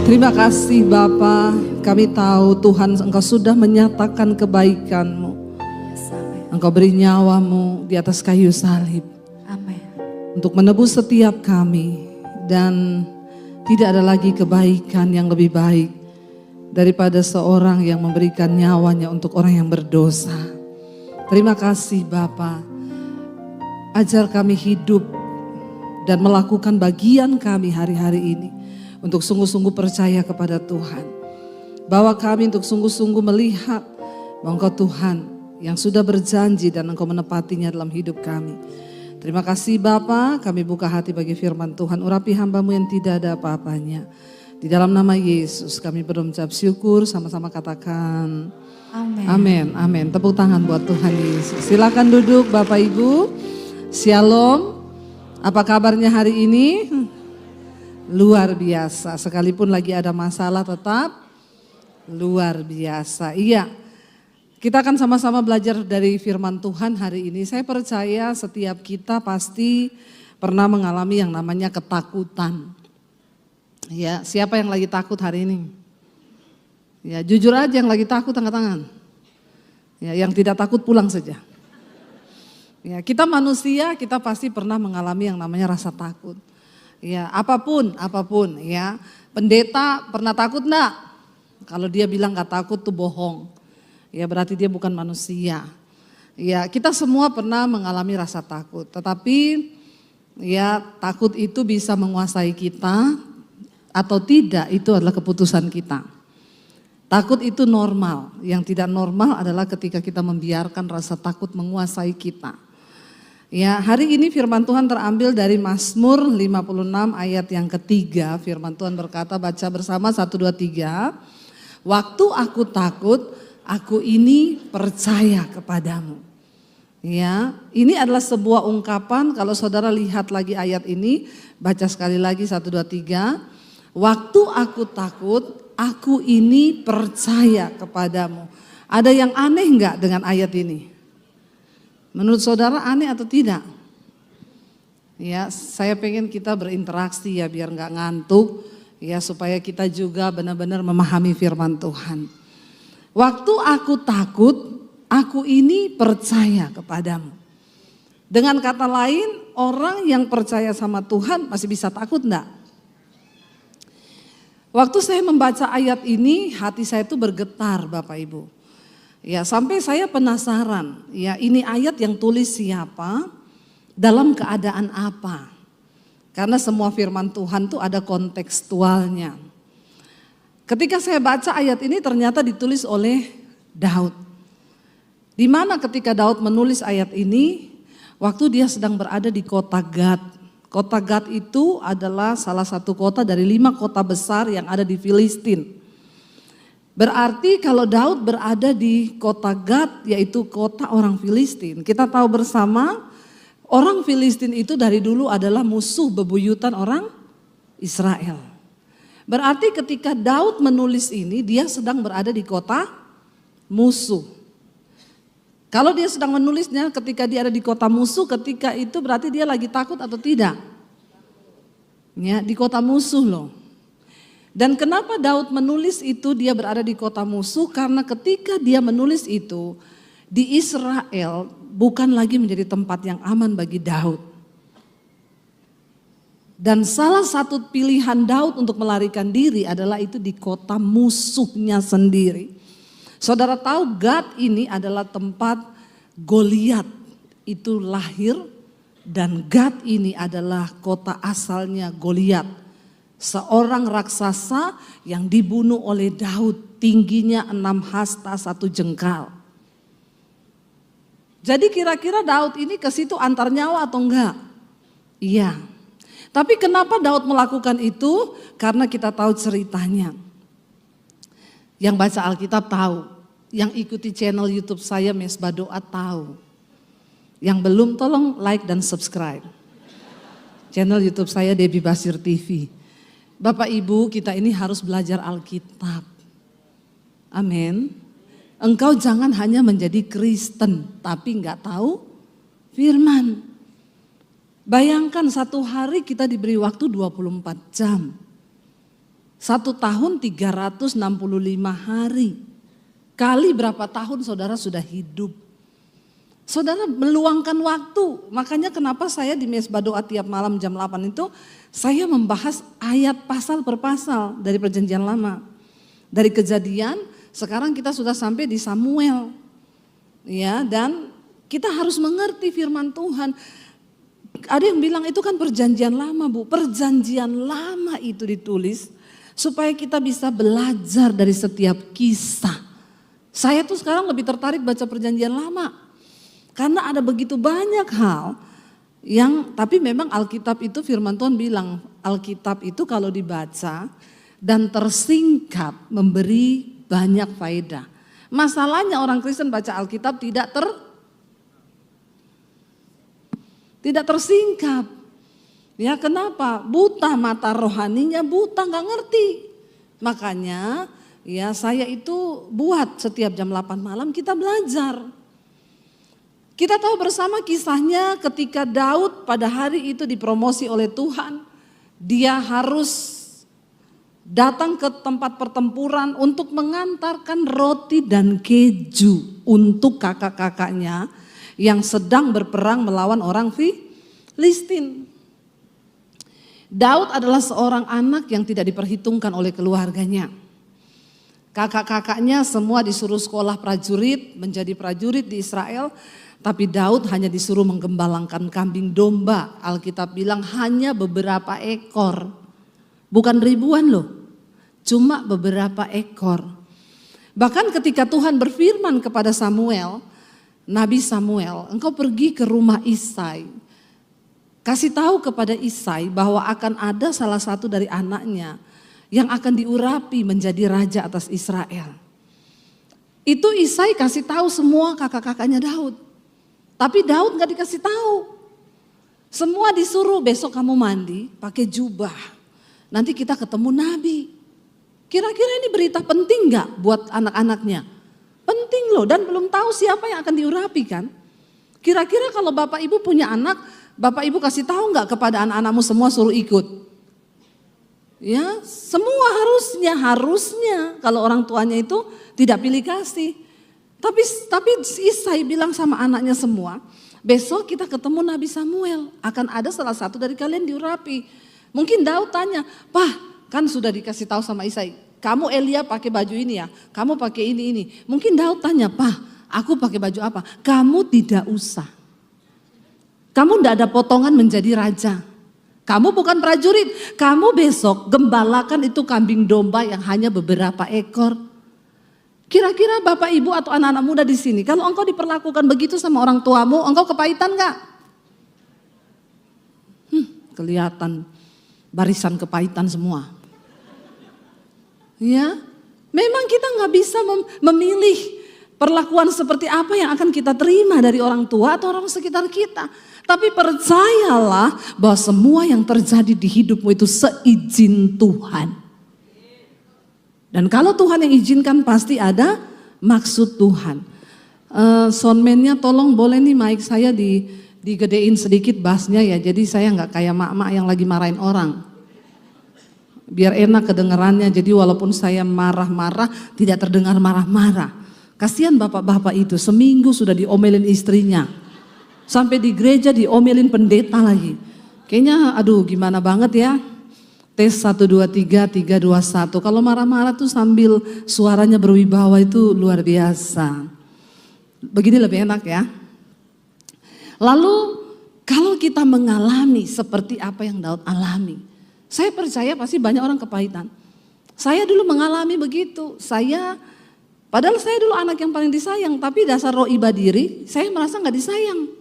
Terima kasih Bapa, kami tahu Tuhan Engkau sudah menyatakan kebaikan-Mu. Engkau beri nyawa-Mu di atas kayu salib. Amin. Untuk menebus setiap kami. Dan tidak ada lagi kebaikan yang lebih baik daripada seorang yang memberikan nyawanya untuk orang yang berdosa. Terima kasih Bapa. Ajar kami hidup dan melakukan bagian kami hari-hari ini. Untuk sungguh-sungguh percaya kepada Tuhan. Bawa kami untuk sungguh-sungguh melihat bahwa Engkau Tuhan yang sudah berjanji dan Engkau menepatinya dalam hidup kami. Terima kasih Bapa, kami buka hati bagi firman Tuhan. Urapi hamba-Mu yang tidak ada apa-apanya. Di dalam nama Yesus kami berucap syukur, sama-sama katakan Amin. Amin. Amin. Tepuk tangan buat Tuhan Yesus. Silakan duduk Bapak Ibu. Shalom. Apa kabarnya hari ini? Luar biasa, sekalipun lagi ada masalah tetap luar biasa. Iya, kita akan sama-sama belajar dari firman Tuhan hari ini. Saya percaya setiap kita pasti pernah mengalami yang namanya ketakutan. Ya, siapa yang lagi takut hari ini? Ya, jujur aja yang lagi takut angkat tangan. Ya, yang tidak takut pulang saja. Ya, kita manusia, kita pasti pernah mengalami yang namanya rasa takut. Ya, apapun ya. Pendeta pernah takut enggak? Kalau dia bilang gak takut tuh bohong. Ya berarti dia bukan manusia. Ya, kita semua pernah mengalami rasa takut. Tetapi ya takut itu bisa menguasai kita atau tidak itu adalah keputusan kita. Takut itu normal. Yang tidak normal adalah ketika kita membiarkan rasa takut menguasai kita. Ya, hari ini firman Tuhan terambil dari Mazmur 56 ayat yang ketiga. Firman Tuhan berkata, baca bersama 1, 2, 3. Waktu aku takut, aku ini percaya kepadamu. Ya, ini adalah sebuah ungkapan. Kalau saudara lihat lagi ayat ini, baca sekali lagi 1, 2, 3. Waktu aku takut, aku ini percaya kepadamu. Ada yang aneh enggak dengan ayat ini? Menurut saudara aneh atau tidak? Ya, saya pengen kita berinteraksi ya biar nggak ngantuk ya supaya kita juga benar-benar memahami firman Tuhan. Waktu aku takut, aku ini percaya kepadamu. Dengan kata lain, orang yang percaya sama Tuhan masih bisa takut enggak? Waktu saya membaca ayat ini, hati saya itu bergetar Bapak Ibu. Ya, sampai saya penasaran, ya ini ayat yang tulis siapa, dalam keadaan apa. Karena semua firman Tuhan tuh ada kontekstualnya. Ketika saya baca ayat ini ternyata ditulis oleh Daud. Di mana ketika Daud menulis ayat ini, waktu dia sedang berada di kota Gad. Kota Gad itu adalah salah satu kota dari 5 kota besar yang ada di Filistin. Berarti kalau Daud berada di kota Gad, yaitu kota orang Filistin. Kita tahu bersama orang Filistin itu dari dulu adalah musuh bebuyutan orang Israel. Berarti ketika Daud menulis ini, dia sedang berada di kota musuh. Kalau dia sedang menulisnya ketika dia ada di kota musuh, ketika itu berarti dia lagi takut atau tidak? Ya, di kota musuh loh. Dan kenapa Daud menulis itu dia berada di kota musuh? Karena ketika dia menulis itu di Israel bukan lagi menjadi tempat yang aman bagi Daud. Dan salah satu pilihan Daud untuk melarikan diri adalah itu di kota musuhnya sendiri. Saudara tahu Gad ini adalah tempat Goliat itu lahir dan Gad ini adalah kota asalnya Goliat. Seorang raksasa yang dibunuh oleh Daud, tingginya 6 hasta 1 jengkal. Jadi kira-kira Daud ini ke situ antar nyawa atau enggak? Iya. Tapi kenapa Daud melakukan itu? Karena kita tahu ceritanya. Yang baca Alkitab tahu, yang ikuti channel YouTube saya Mesbah Doa tahu. Yang belum tolong like dan subscribe. Channel YouTube saya Debbie Basir TV. Bapak Ibu, kita ini harus belajar Alkitab. Amin. Engkau jangan hanya menjadi Kristen tapi nggak tahu firman. Bayangkan satu hari kita diberi waktu 24 jam. 1 tahun 365 hari. Kali berapa tahun saudara sudah hidup. Saudara meluangkan waktu. Makanya kenapa saya di Mesbah Doa tiap malam jam 8 itu saya membahas ayat pasal per pasal dari Perjanjian Lama. Dari Kejadian, sekarang kita sudah sampai di Samuel. Ya, dan kita harus mengerti firman Tuhan. Ada yang bilang itu kan Perjanjian Lama, Bu. Perjanjian Lama itu ditulis supaya kita bisa belajar dari setiap kisah. Saya tuh sekarang lebih tertarik baca Perjanjian Lama. Karena ada begitu banyak hal yang, tapi memang Alkitab itu firman Tuhan bilang, Alkitab itu kalau dibaca dan tersingkap memberi banyak faedah. Masalahnya orang Kristen baca Alkitab tidak tersingkap. Ya kenapa? Buta mata rohaninya, buta nggak ngerti. Makanya ya saya itu buat setiap jam 8 malam kita belajar. Kita tahu bersama kisahnya ketika Daud pada hari itu dipromosi oleh Tuhan. Dia harus datang ke tempat pertempuran untuk mengantarkan roti dan keju untuk kakak-kakaknya yang sedang berperang melawan orang Filistin. Daud adalah seorang anak yang tidak diperhitungkan oleh keluarganya. Kakak-kakaknya semua disuruh sekolah prajurit, menjadi prajurit di Israel. Tapi Daud hanya disuruh menggembalakan kambing domba. Alkitab bilang hanya beberapa ekor. Bukan ribuan loh. Cuma beberapa ekor. Bahkan ketika Tuhan berfirman kepada Samuel, Nabi Samuel, engkau pergi ke rumah Isai. Kasih tahu kepada Isai bahwa akan ada salah satu dari anaknya yang akan diurapi menjadi raja atas Israel. Itu Isai kasih tahu semua kakak-kakaknya Daud. Tapi Daud gak dikasih tahu. Semua disuruh besok kamu mandi pakai jubah. Nanti kita ketemu Nabi. Kira-kira ini berita penting gak buat anak-anaknya? Penting loh, dan belum tahu siapa yang akan diurapi kan. Kira-kira kalau Bapak Ibu punya anak, Bapak Ibu kasih tahu gak kepada anak-anakmu semua suruh ikut? Ya, semua harusnya kalau orang tuanya itu tidak pilih kasih. Tapi Isai bilang sama anaknya semua, besok kita ketemu Nabi Samuel, akan ada salah satu dari kalian diurapi. Mungkin Daud tanya, "Pah, kan sudah dikasih tahu sama Isai, kamu Elia pakai baju ini ya, kamu pakai ini." Mungkin Daud tanya, "Pah, aku pakai baju apa?" "Kamu tidak usah. Kamu tidak ada potongan menjadi raja. Kamu bukan prajurit, kamu besok gembalakan itu kambing domba yang hanya beberapa ekor." Kira-kira Bapak Ibu atau anak-anak muda di sini, kalau engkau diperlakukan begitu sama orang tuamu, engkau kepahitan gak? Kelihatan barisan kepahitan semua. Ya, memang kita gak bisa memilih perlakuan seperti apa yang akan kita terima dari orang tua atau orang sekitar kita. Tapi percayalah bahwa semua yang terjadi di hidupmu itu seizin Tuhan. Dan kalau Tuhan yang izinkan pasti ada maksud Tuhan. Soundman-nya tolong boleh nih mic saya digedein sedikit bassnya ya. Jadi saya nggak kayak mak-mak yang lagi marahin orang. Biar enak kedengarannya, jadi walaupun saya marah-marah tidak terdengar marah-marah. Kasihan bapak-bapak itu seminggu sudah diomelin istrinya. Sampai di gereja diomelin pendeta lagi. Kayaknya aduh gimana banget ya. Tes 1, 2, 3, 3, 2, 1. Kalau marah-marah tuh sambil suaranya berwibawa itu luar biasa. Begini lebih enak ya. Lalu kalau kita mengalami seperti apa yang Daud alami. Saya percaya pasti banyak orang kepahitan. Saya dulu mengalami begitu. Padahal saya dulu anak yang paling disayang. Tapi dasar roh iba diri saya merasa gak disayang.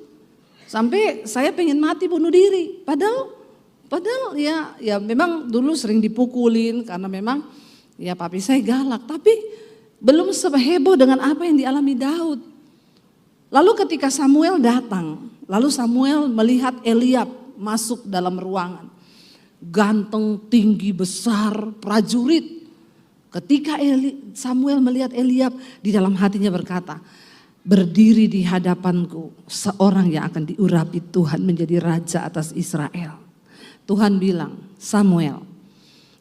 Sampai saya pengen mati bunuh diri. Padahal ya memang dulu sering dipukulin karena memang ya papi saya galak. Tapi belum seheboh dengan apa yang dialami Daud. Lalu ketika Samuel datang, lalu Samuel melihat Eliab masuk dalam ruangan. Ganteng, tinggi, besar, prajurit. Ketika Samuel melihat Eliab, di dalam hatinya berkata, "Berdiri di hadapanku seorang yang akan diurapi Tuhan menjadi raja atas Israel." Tuhan bilang, "Samuel."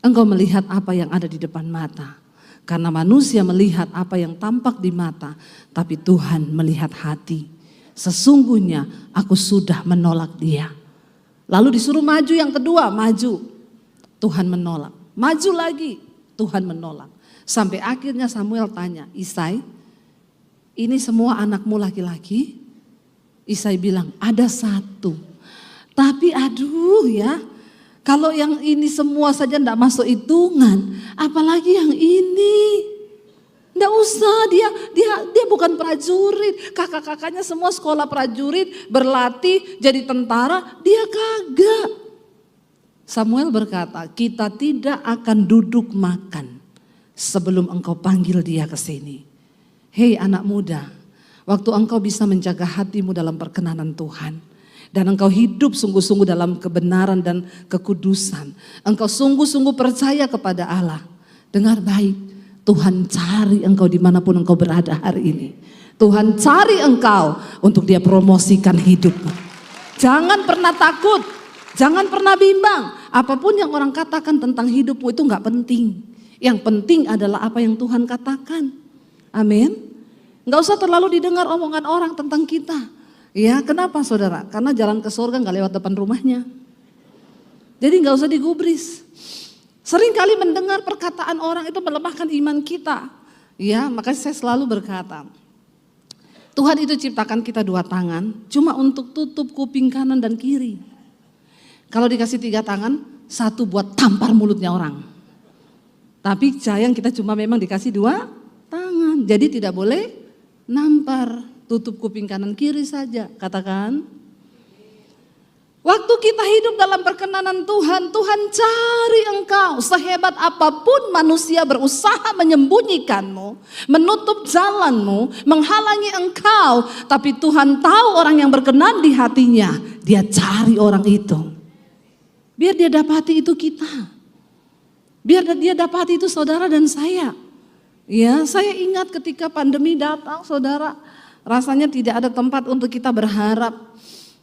Engkau melihat apa yang ada di depan mata. Karena manusia melihat apa yang tampak di mata, tapi Tuhan melihat hati. Sesungguhnya aku sudah menolak dia. Lalu disuruh maju yang kedua, maju. Tuhan menolak. Maju lagi, Tuhan menolak. Sampai akhirnya Samuel tanya, Isai, ini semua anakmu laki-laki? Isai bilang, ada satu. Tapi aduh ya, kalau yang ini semua saja tidak masuk hitungan, apalagi yang ini. Tidak usah, dia bukan prajurit. Kakak-kakaknya semua sekolah prajurit, berlatih jadi tentara, dia kagak. Samuel berkata, kita tidak akan duduk makan sebelum engkau panggil dia ke sini. Hei anak muda, waktu engkau bisa menjaga hatimu dalam perkenanan Tuhan, dan engkau hidup sungguh-sungguh dalam kebenaran dan kekudusan, engkau sungguh-sungguh percaya kepada Allah. Dengar baik, Tuhan cari engkau dimanapun engkau berada hari ini. Tuhan cari engkau untuk dia promosikan hidupmu. Jangan pernah takut, jangan pernah bimbang. Apapun yang orang katakan tentang hidupmu itu gak penting. Yang penting adalah apa yang Tuhan katakan. Amin. Gak usah terlalu didengar omongan orang tentang kita. Ya, kenapa saudara? Karena jalan ke surga gak lewat depan rumahnya. Jadi gak usah digubris. Sering kali mendengar perkataan orang itu melemahkan iman kita. Ya, makanya saya selalu berkata, Tuhan itu ciptakan kita dua tangan cuma untuk tutup kuping kanan dan kiri. Kalau dikasih tiga tangan, satu buat tampar mulutnya orang. Tapi sayang kita cuma memang dikasih dua tangan. Jadi tidak boleh nampar, tutup kuping kanan kiri saja. Katakan. Waktu kita hidup dalam perkenanan Tuhan, Tuhan cari engkau. Sehebat apapun manusia berusaha menyembunyikanmu, menutup jalanmu, menghalangi engkau. Tapi Tuhan tahu orang yang berkenan di hatinya, dia cari orang itu. Biar dia dapati itu kita. Biar dia dapati itu saudara dan saya. Ya, saya ingat ketika pandemi datang saudara, rasanya tidak ada tempat untuk kita berharap.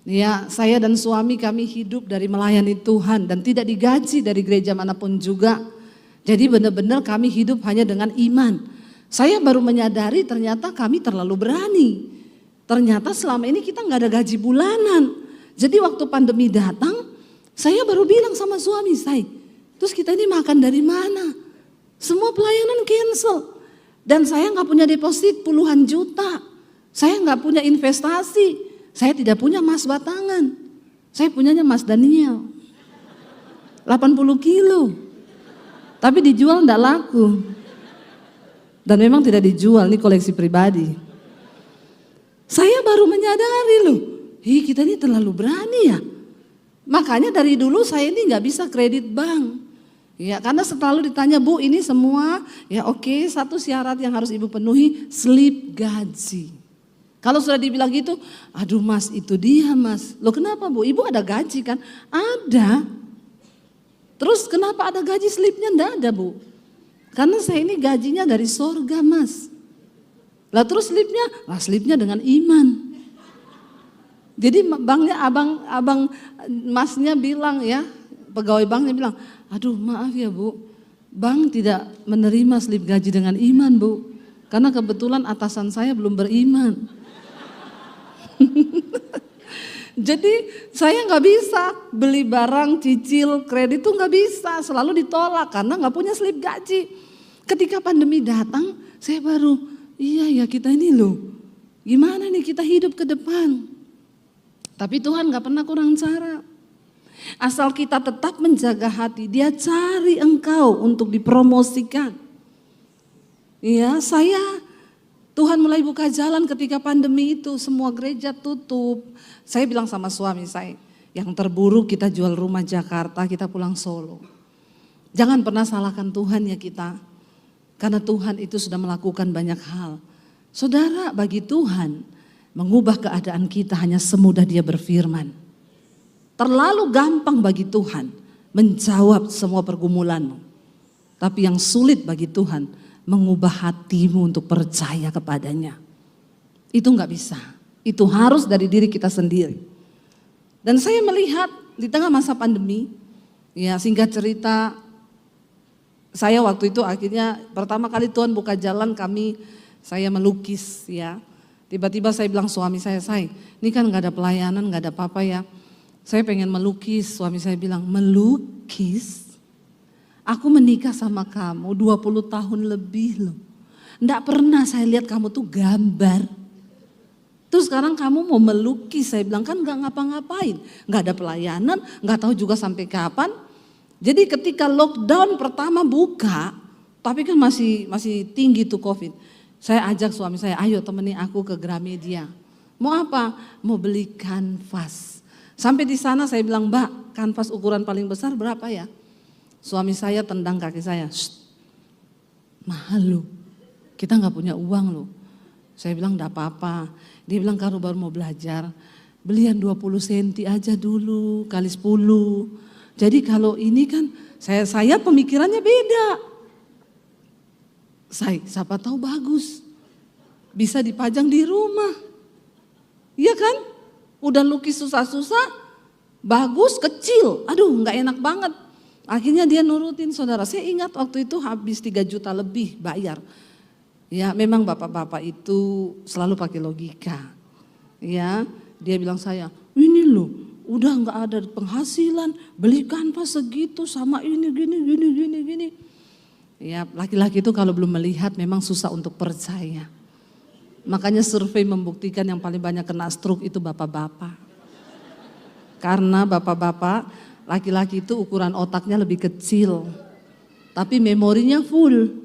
Ya, saya dan suami kami hidup dari melayani Tuhan dan tidak digaji dari gereja manapun juga. Jadi benar-benar kami hidup hanya dengan iman. Saya baru menyadari ternyata kami terlalu berani. Ternyata selama ini kita nggak ada gaji bulanan. Jadi waktu pandemi datang, saya baru bilang sama suami saya, terus kita ini makan dari mana? Semua pelayanan cancel. Dan saya nggak punya deposit puluhan juta. Saya nggak punya investasi. Saya tidak punya emas batangan. Saya punyanya emas Daniel. 80 kilo. Tapi dijual enggak laku. Dan memang tidak dijual, ini koleksi pribadi. Saya baru menyadari loh, kita ini terlalu berani ya. Makanya dari dulu saya ini nggak bisa kredit bank. Ya, karena selalu ditanya, Bu ini semua, ya oke, satu syarat yang harus ibu penuhi, slip gaji. Kalau sudah dibilang gitu, aduh mas itu dia mas. Loh kenapa Bu? Ibu ada gaji kan? Ada. Terus kenapa ada gaji slipnya? Enggak ada Bu. Karena saya ini gajinya dari sorga mas. Lah terus slipnya? Lah slipnya dengan iman. Jadi banknya abang masnya bilang ya, pegawai banknya bilang, aduh maaf ya Bu, bank tidak menerima slip gaji dengan iman Bu. Karena kebetulan atasan saya belum beriman. Jadi saya nggak bisa beli barang cicil kredit tuh nggak bisa, selalu ditolak karena nggak punya slip gaji. Ketika pandemi datang, saya baru iya ya kita ini loh, gimana nih kita hidup ke depan. Tapi Tuhan nggak pernah kurang cara. Asal kita tetap menjaga hati, Dia cari engkau untuk dipromosikan. Iya, Tuhan mulai buka jalan ketika pandemi itu, semua gereja tutup. Saya bilang sama suami saya, yang terburuk kita jual rumah Jakarta, kita pulang Solo. Jangan pernah salahkan Tuhan ya kita, karena Tuhan itu sudah melakukan banyak hal. Saudara, bagi Tuhan, mengubah keadaan kita hanya semudah Dia berfirman. Terlalu gampang bagi Tuhan menjawab semua pergumulanmu. Tapi yang sulit bagi Tuhan, mengubah hatimu untuk percaya kepadanya. Itu nggak bisa. Itu harus dari diri kita sendiri. Dan saya melihat di tengah masa pandemi, ya singkat cerita, saya waktu itu akhirnya pertama kali Tuhan buka jalan saya melukis ya. Tiba-tiba saya bilang suami saya ini kan gak ada pelayanan, gak ada apa-apa ya. Saya pengen melukis, suami saya bilang, melukis? Aku menikah sama kamu 20 tahun lebih loh. Nggak pernah saya lihat kamu tuh gambar. Terus sekarang kamu mau melukis, saya bilang kan gak ngapa-ngapain. Gak ada pelayanan, gak tahu juga sampai kapan. Jadi ketika lockdown pertama buka, tapi kan masih tinggi tuh COVID. Saya ajak suami saya, ayo temani aku ke Gramedia. Mau apa? Mau beli kanvas. Sampai di sana saya bilang, Mbak, kanvas ukuran paling besar berapa ya? Suami saya tendang kaki saya, mahal loh, kita gak punya uang loh. Saya bilang gak apa-apa. Dia bilang kalau baru mau belajar, belian 20 cm aja dulu, kali 10. Jadi kalau ini kan, saya pemikirannya beda. Siapa tahu bagus, bisa dipajang di rumah. Iya kan? Udah lukis susah-susah, bagus, kecil, aduh gak enak banget. Akhirnya dia nurutin saudara, saya ingat waktu itu habis 3 juta lebih bayar. Ya memang bapak-bapak itu selalu pakai logika. Ya dia bilang saya, ini loh udah gak ada penghasilan, beli kanvas segitu sama ini gini. Ya laki-laki itu kalau belum melihat memang susah untuk percaya. Makanya survei membuktikan yang paling banyak kena stroke itu bapak-bapak. Karena bapak-bapak, laki-laki itu ukuran otaknya lebih kecil. Tapi memorinya full.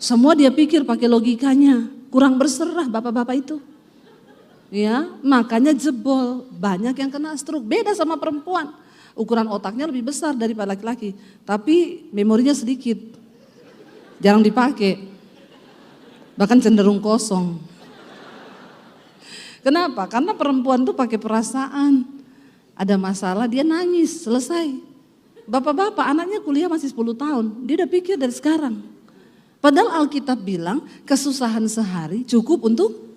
Semua dia pikir pakai logikanya. Kurang berserah bapak-bapak itu. Ya, makanya jebol. Banyak yang kena stroke. Beda sama perempuan. Ukuran otaknya lebih besar daripada laki-laki. Tapi memorinya sedikit. Jarang dipakai. Bahkan cenderung kosong. Kenapa? Karena perempuan tuh pakai perasaan. Ada masalah dia nangis, selesai. Bapak-bapak anaknya kuliah masih 10 tahun, dia udah pikir dari sekarang. Padahal Alkitab bilang kesusahan sehari cukup untuk,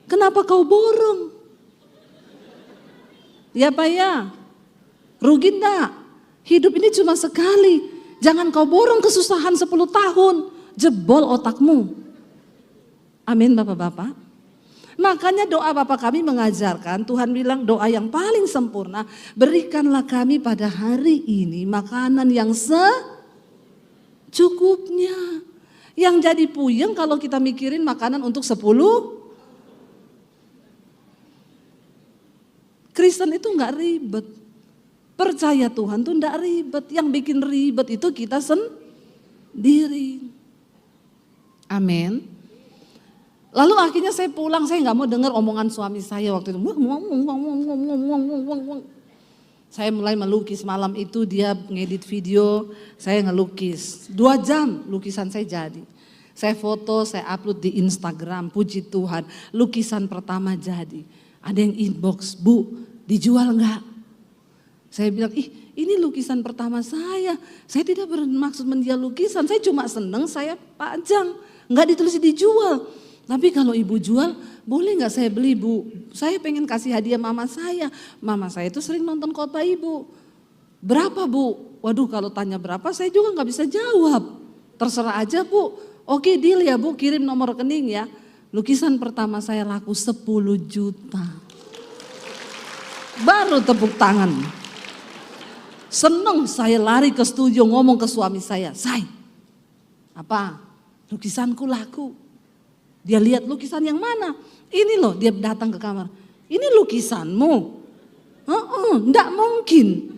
kenapa kau borong? Ya Pak ya, rugi enggak? Hidup ini cuma sekali, jangan kau borong kesusahan 10 tahun, jebol otakmu. Amin Bapak-bapak. Makanya doa Bapak kami mengajarkan, Tuhan bilang doa yang paling sempurna, berikanlah kami pada hari ini makanan yang secukupnya. Yang jadi puyeng kalau kita mikirin makanan untuk 10. Kristen itu enggak ribet. Percaya Tuhan tuh enggak ribet. Yang bikin ribet itu kita sendiri. Amin. Lalu akhirnya saya pulang, saya nggak mau dengar omongan suami saya waktu itu. Saya mulai melukis, malam itu dia ngedit video, saya ngelukis. 2 jam lukisan saya jadi. Saya foto, saya upload di Instagram, puji Tuhan. Lukisan pertama jadi. Ada yang inbox, Bu dijual nggak? Saya bilang, ini lukisan pertama saya tidak bermaksud menjual lukisan, saya cuma seneng saya pajang, nggak ditulis dijual. Tapi kalau ibu jual, boleh nggak saya beli Bu? Saya pengen kasih hadiah mama saya. Mama saya itu sering nonton khotbah ibu. Berapa Bu? Waduh kalau tanya berapa saya juga nggak bisa jawab. Terserah aja Bu. Oke deal ya Bu, kirim nomor rekening ya. Lukisan pertama saya laku 10 juta. Baru tepuk tangan. Seneng saya lari ke studio ngomong ke suami saya. Apa? Lukisanku laku. Dia lihat lukisan yang mana? Ini loh, dia datang ke kamar. Ini lukisanmu? Enggak mungkin.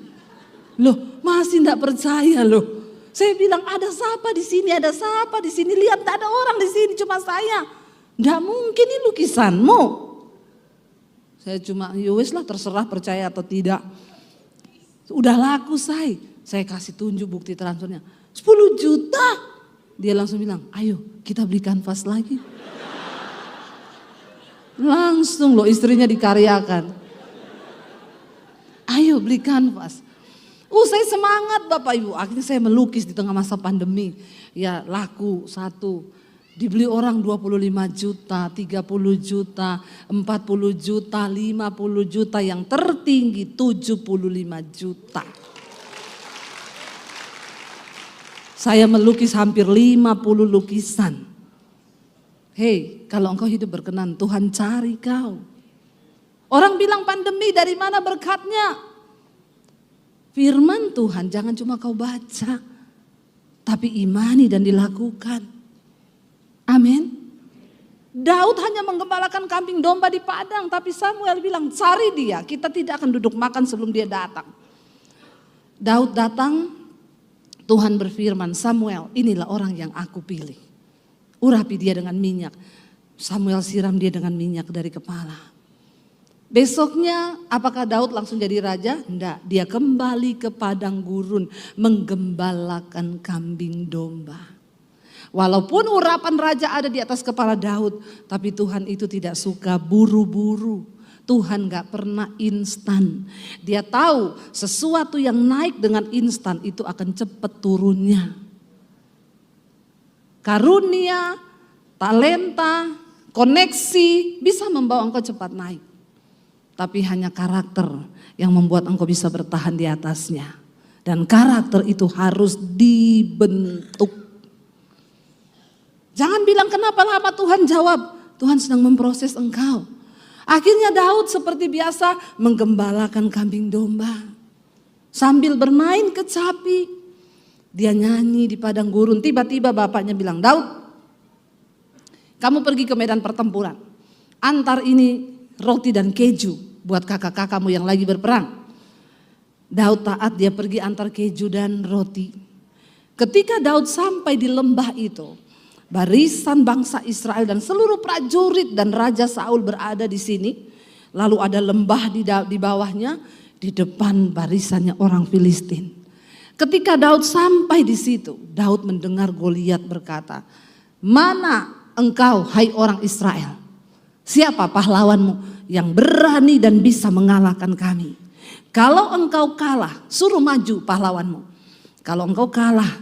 Loh, masih enggak percaya loh. Saya bilang ada siapa di sini, ada siapa di sini. Lihat enggak ada orang di sini, cuma saya. Enggak mungkin ini lukisanmu. Saya cuma, yowes lah terserah percaya atau tidak. Udah laku saya kasih tunjuk bukti transfernya. 10 juta. Dia langsung bilang, ayo kita beli kanvas lagi. Langsung loh istrinya dikaryakan. Ayo beli kanvas. Saya semangat Bapak Ibu. Akhirnya saya melukis di tengah masa pandemi. Ya laku 1. Dibeli orang 25 juta, 30 juta, 40 juta, 50 juta. Yang tertinggi 75 juta. Saya melukis hampir 50 lukisan. Hei, kalau engkau hidup berkenan, Tuhan cari kau. Orang bilang pandemi, dari mana berkatnya? Firman Tuhan jangan cuma kau baca, tapi imani dan dilakukan. Amin. Daud hanya menggembalakan kambing domba di padang, tapi Samuel bilang cari dia, kita tidak akan duduk makan sebelum dia datang. Daud datang, Tuhan berfirman, Samuel, inilah orang yang aku pilih. Urapi dia dengan minyak. Samuel siram dia dengan minyak dari kepala. Besoknya apakah Daud langsung jadi raja? Enggak, dia kembali ke padang gurun menggembalakan kambing domba. Walaupun urapan raja ada di atas kepala Daud, tapi Tuhan itu tidak suka buru-buru. Tuhan gak pernah instan. Dia tahu sesuatu yang naik dengan instan itu akan cepat turunnya. Karunia, talenta, koneksi bisa membawa engkau cepat naik. Tapi hanya karakter yang membuat engkau bisa bertahan di atasnya. Dan karakter itu harus dibentuk. Jangan bilang kenapa lama, Tuhan jawab. Tuhan sedang memproses engkau. Akhirnya Daud seperti biasa menggembalakan kambing domba. Sambil bermain kecapi. Dia nyanyi di padang gurun. Tiba-tiba bapaknya bilang, Daud, kamu pergi ke medan pertempuran. Antar ini roti dan keju buat kakak-kakakmu yang lagi berperang. Daud taat, dia pergi antar keju dan roti. Ketika Daud sampai di lembah itu, barisan bangsa Israel dan seluruh prajurit dan Raja Saul berada di sini. Lalu ada lembah di bawahnya, di depan barisannya orang Filistin. Ketika Daud sampai di situ, Daud mendengar Goliat berkata, mana engkau hai orang Israel? Siapa pahlawanmu yang berani dan bisa mengalahkan kami? Kalau engkau kalah, suruh maju pahlawanmu. Kalau engkau kalah,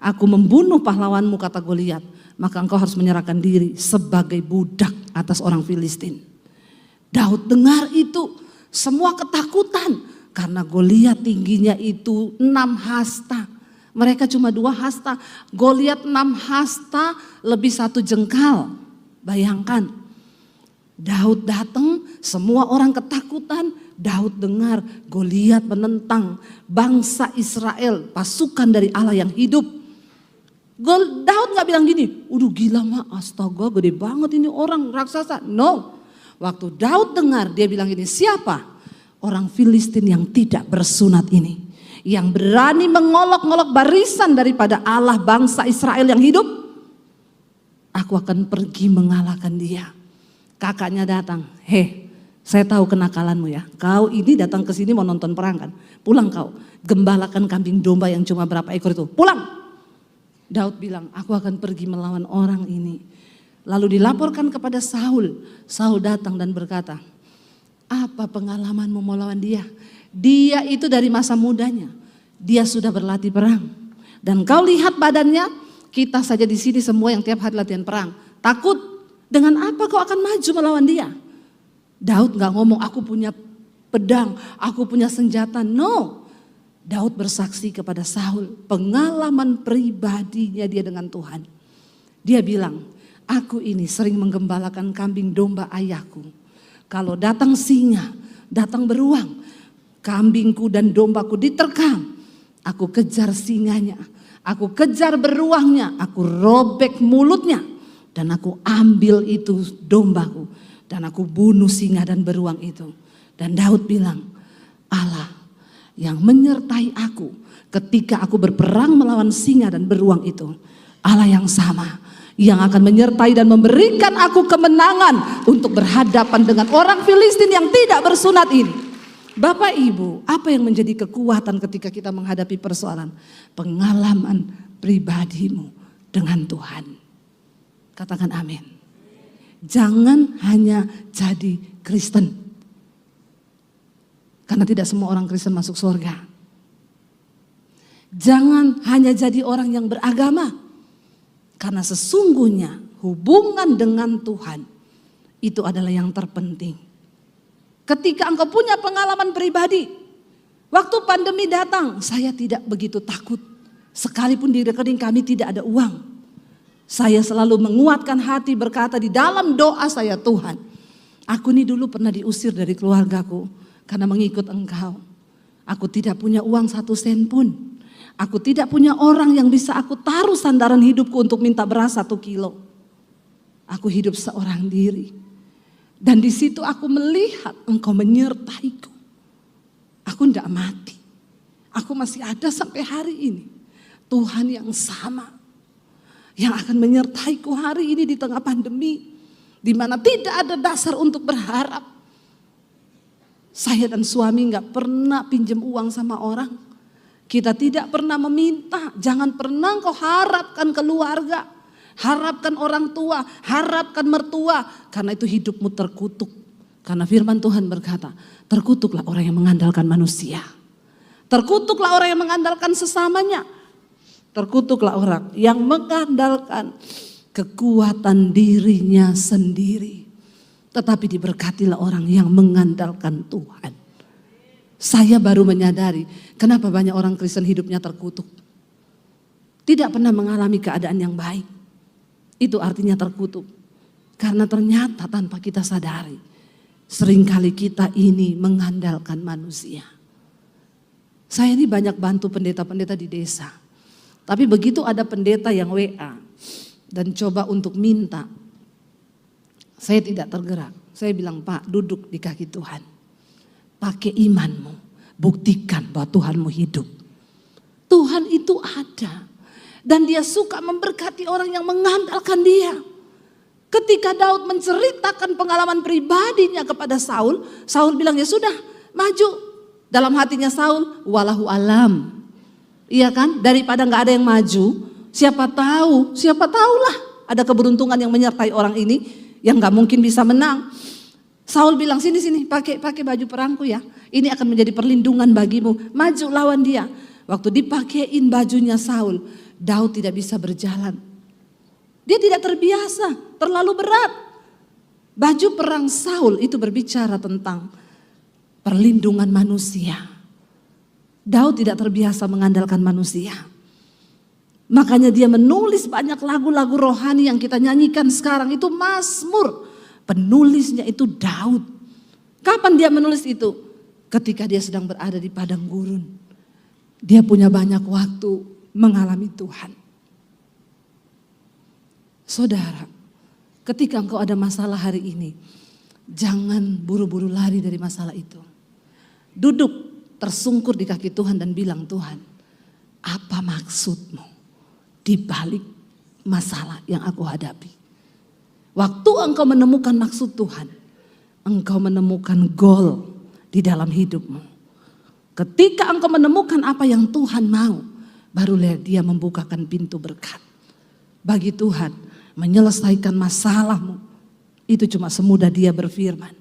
aku membunuh pahlawanmu, kata Goliat. Maka engkau harus menyerahkan diri sebagai budak atas orang Filistin. Daud dengar itu, semua ketakutan. Karena Goliat tingginya itu 6 hasta. Mereka cuma 2 hasta. Goliat 6 hasta lebih 1 jengkal. Bayangkan. Daud datang, semua orang ketakutan. Daud dengar Goliat menentang bangsa Israel, pasukan dari Allah yang hidup. Daud gak bilang gini, udah gila mah, astaga gede banget ini orang raksasa. No, waktu Daud dengar dia bilang gini, siapa? Orang Filistin yang tidak bersunat ini. Yang berani mengolok-ngolok barisan daripada Allah bangsa Israel yang hidup. Aku akan pergi mengalahkan dia. Kakaknya datang, saya tahu kenakalanmu ya. Kau ini datang ke sini mau nonton perang kan. Pulang kau, gembalakan kambing domba yang cuma berapa ekor itu. Pulang. Daud bilang, aku akan pergi melawan orang ini. Lalu dilaporkan kepada Saul. Saul datang dan berkata, apa pengalamanmu melawan dia? Dia itu dari masa mudanya. Dia sudah berlatih perang. Dan kau lihat badannya, kita saja di sini semua yang tiap hari latihan perang. Takut, dengan apa kau akan maju melawan dia? Daud gak ngomong, aku punya pedang, aku punya senjata. No. Daud bersaksi kepada Saul, pengalaman pribadinya dia dengan Tuhan. Dia bilang, aku ini sering menggembalakan kambing domba ayahku. Kalau datang singa, datang beruang, kambingku dan dombaku diterkam. Aku kejar singanya, aku kejar beruangnya, aku robek mulutnya. Dan aku ambil itu dombaku, dan aku bunuh singa dan beruang itu. Dan Daud bilang, Allah yang menyertai aku ketika aku berperang melawan singa dan beruang itu, Allah yang sama yang akan menyertai dan memberikan aku kemenangan untuk berhadapan dengan orang Filistin yang tidak bersunat ini. Bapak Ibu, apa yang menjadi kekuatan ketika kita menghadapi persoalan? Pengalaman pribadimu dengan Tuhan. Katakan amin. Jangan hanya jadi Kristen. Karena tidak semua orang Kristen masuk surga. Jangan hanya jadi orang yang beragama. Karena sesungguhnya hubungan dengan Tuhan itu adalah yang terpenting. Ketika engkau punya pengalaman pribadi, waktu pandemi datang, saya tidak begitu takut. Sekalipun di rekening kami tidak ada uang, saya selalu menguatkan hati berkata di dalam doa saya, Tuhan, aku ini dulu pernah diusir dari keluargaku karena mengikut Engkau. Aku tidak punya uang 1 sen pun. Aku tidak punya orang yang bisa aku taruh sandaran hidupku untuk minta beras 1 kilo. Aku hidup seorang diri. Dan di situ aku melihat Engkau menyertaiku. Aku tidak mati. Aku masih ada sampai hari ini. Tuhan yang sama. Yang akan menyertaiku hari ini di tengah pandemi. Di mana tidak ada dasar untuk berharap. Saya dan suami gak pernah pinjam uang sama orang. Kita tidak pernah meminta. Jangan pernah kau harapkan keluarga. Harapkan orang tua. Harapkan mertua. Karena itu hidupmu terkutuk. Karena firman Tuhan berkata, terkutuklah orang yang mengandalkan manusia. Terkutuklah orang yang mengandalkan sesamanya. Terkutuklah orang yang mengandalkan kekuatan dirinya sendiri. Tetapi diberkatilah orang yang mengandalkan Tuhan. Saya baru menyadari kenapa banyak orang Kristen hidupnya terkutuk. Tidak pernah mengalami keadaan yang baik. Itu artinya terkutuk. Karena ternyata tanpa kita sadari, seringkali kita ini mengandalkan manusia. Saya ini banyak bantu pendeta-pendeta di desa. Tapi begitu ada pendeta yang WA dan coba untuk minta, saya tidak tergerak. Saya bilang, Pak, duduk di kaki Tuhan. Pakai imanmu, buktikan bahwa Tuhanmu hidup. Tuhan itu ada. Dan dia suka memberkati orang yang mengandalkan dia. Ketika Daud menceritakan pengalaman pribadinya kepada Saul, Saul bilang, ya sudah, maju. Dalam hatinya Saul, walahu alam. Iya kan, daripada gak ada yang maju, siapa tahulah ada keberuntungan yang menyertai orang ini yang gak mungkin bisa menang. Saul bilang, sini pakai baju perangku ya, ini akan menjadi perlindungan bagimu, maju lawan dia. Waktu dipakein bajunya Saul, Daud tidak bisa berjalan. Dia tidak terbiasa, terlalu berat. Baju perang Saul itu berbicara tentang perlindungan manusia. Daud tidak terbiasa mengandalkan manusia. Makanya dia menulis banyak lagu-lagu rohani yang kita nyanyikan sekarang itu Mazmur. Penulisnya itu Daud. Kapan dia menulis itu? Ketika dia sedang berada di padang gurun. Dia punya banyak waktu mengalami Tuhan. Saudara, ketika engkau ada masalah hari ini, jangan buru-buru lari dari masalah itu. Duduk tersungkur di kaki Tuhan dan bilang, Tuhan, apa maksudmu di balik masalah yang aku hadapi? Waktu engkau menemukan maksud Tuhan, engkau menemukan goal di dalam hidupmu. Ketika engkau menemukan apa yang Tuhan mau, barulah dia membukakan pintu berkat. Bagi Tuhan, menyelesaikan masalahmu, itu cuma semudah dia berfirman.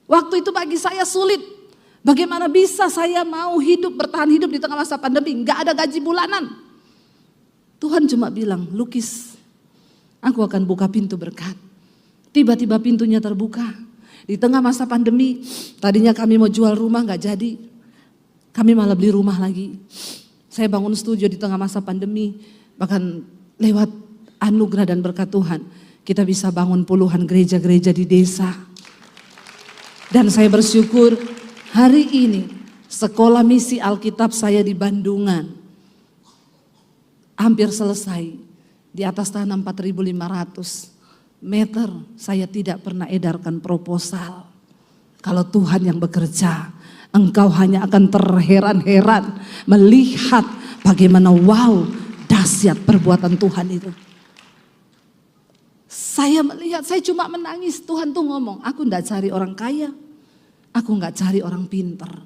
Waktu itu bagi saya sulit. Bagaimana bisa saya mau bertahan hidup di tengah masa pandemi, gak ada gaji bulanan. Tuhan cuma bilang, lukis, aku akan buka pintu berkat. Tiba-tiba pintunya terbuka. Di tengah masa pandemi, tadinya kami mau jual rumah gak jadi. Kami malah beli rumah lagi. Saya bangun studio di tengah masa pandemi, bahkan lewat anugerah dan berkat Tuhan, kita bisa bangun puluhan gereja-gereja di desa. Dan saya bersyukur, hari ini sekolah misi Alkitab saya di Bandungan hampir selesai. Di atas tanah 4.500 meter saya tidak pernah edarkan proposal. Kalau Tuhan yang bekerja, engkau hanya akan terheran-heran melihat bagaimana wow dahsyat perbuatan Tuhan itu. Saya melihat, saya cuma menangis. Tuhan tuh ngomong, aku enggak cari orang kaya. Aku enggak cari orang pintar.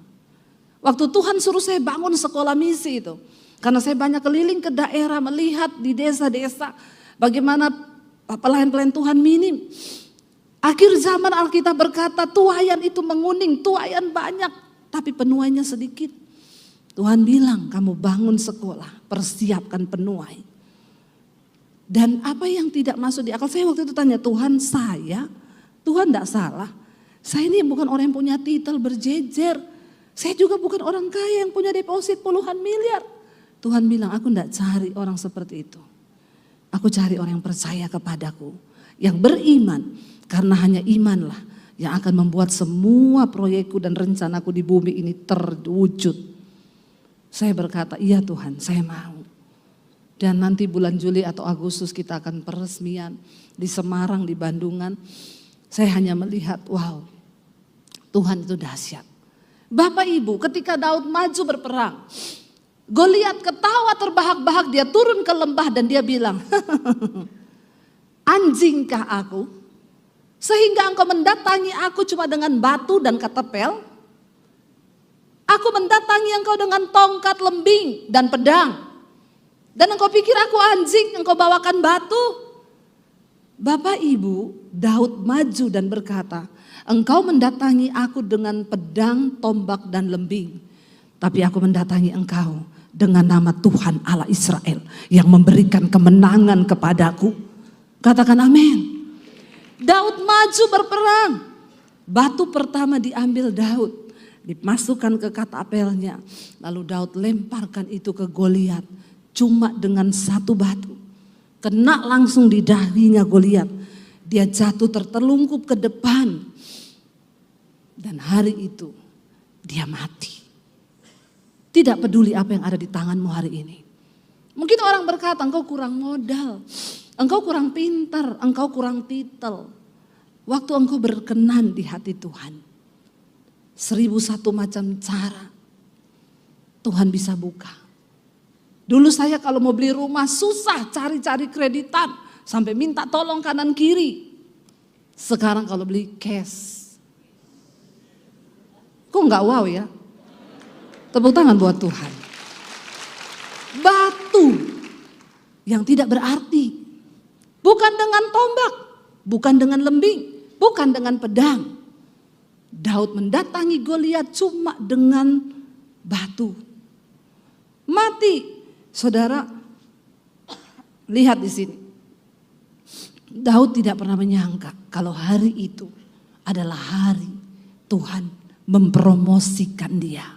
Waktu Tuhan suruh saya bangun sekolah misi itu. Karena saya banyak keliling ke daerah melihat di desa-desa. Bagaimana pelayan-pelayan Tuhan minim. Akhir zaman Alkitab berkata tuaian itu menguning, tuaian banyak. Tapi penuainya sedikit. Tuhan bilang kamu bangun sekolah, persiapkan penuai. Dan apa yang tidak masuk di akal, saya waktu itu tanya Tuhan enggak salah. Saya ini bukan orang yang punya titel berjejer. Saya juga bukan orang kaya yang punya deposit puluhan miliar. Tuhan bilang, aku tidak cari orang seperti itu. Aku cari orang yang percaya kepadaku, yang beriman. Karena hanya imanlah yang akan membuat semua proyekku dan rencanaku di bumi ini terwujud. Saya berkata, iya Tuhan, saya mau. Dan nanti bulan Juli atau Agustus kita akan peresmian di Semarang, di Bandungan. Saya hanya melihat, wow, Tuhan itu dahsyat. Bapak Ibu, ketika Daud maju berperang, Goliat ketawa terbahak-bahak, dia turun ke lembah dan dia bilang, anjingkah aku? Sehingga engkau mendatangi aku cuma dengan batu dan ketepel? Aku mendatangi engkau dengan tongkat, lembing dan pedang. Dan engkau pikir aku anjing, engkau bawakan batu? Bapak Ibu, Daud maju dan berkata, engkau mendatangi aku dengan pedang, tombak dan lembing. Tapi aku mendatangi engkau dengan nama Tuhan Allah Israel yang memberikan kemenangan kepadaku. Katakan amin. Daud maju berperang. Batu pertama diambil Daud, dimasukkan ke katapelnya. Lalu Daud lemparkan itu ke Goliat cuma dengan satu batu. Kena langsung di dahinya Goliat. Dia jatuh tertelungkup ke depan. Dan hari itu dia mati. Tidak peduli apa yang ada di tanganmu hari ini. Mungkin orang berkata, engkau kurang modal, engkau kurang pintar, engkau kurang titel. Waktu engkau berkenan di hati Tuhan, 1001 macam cara Tuhan bisa buka. Dulu saya kalau mau beli rumah susah cari-cari kreditan, sampai minta tolong kanan kiri. Sekarang kalau beli cash, kok enggak wow ya? Tepuk tangan buat Tuhan. Batu yang tidak berarti. Bukan dengan tombak, bukan dengan lembing, bukan dengan pedang. Daud mendatangi Goliat cuma dengan batu. Mati. Saudara, lihat di sini. Daud tidak pernah menyangka kalau hari itu adalah hari Tuhan mempromosikan dia.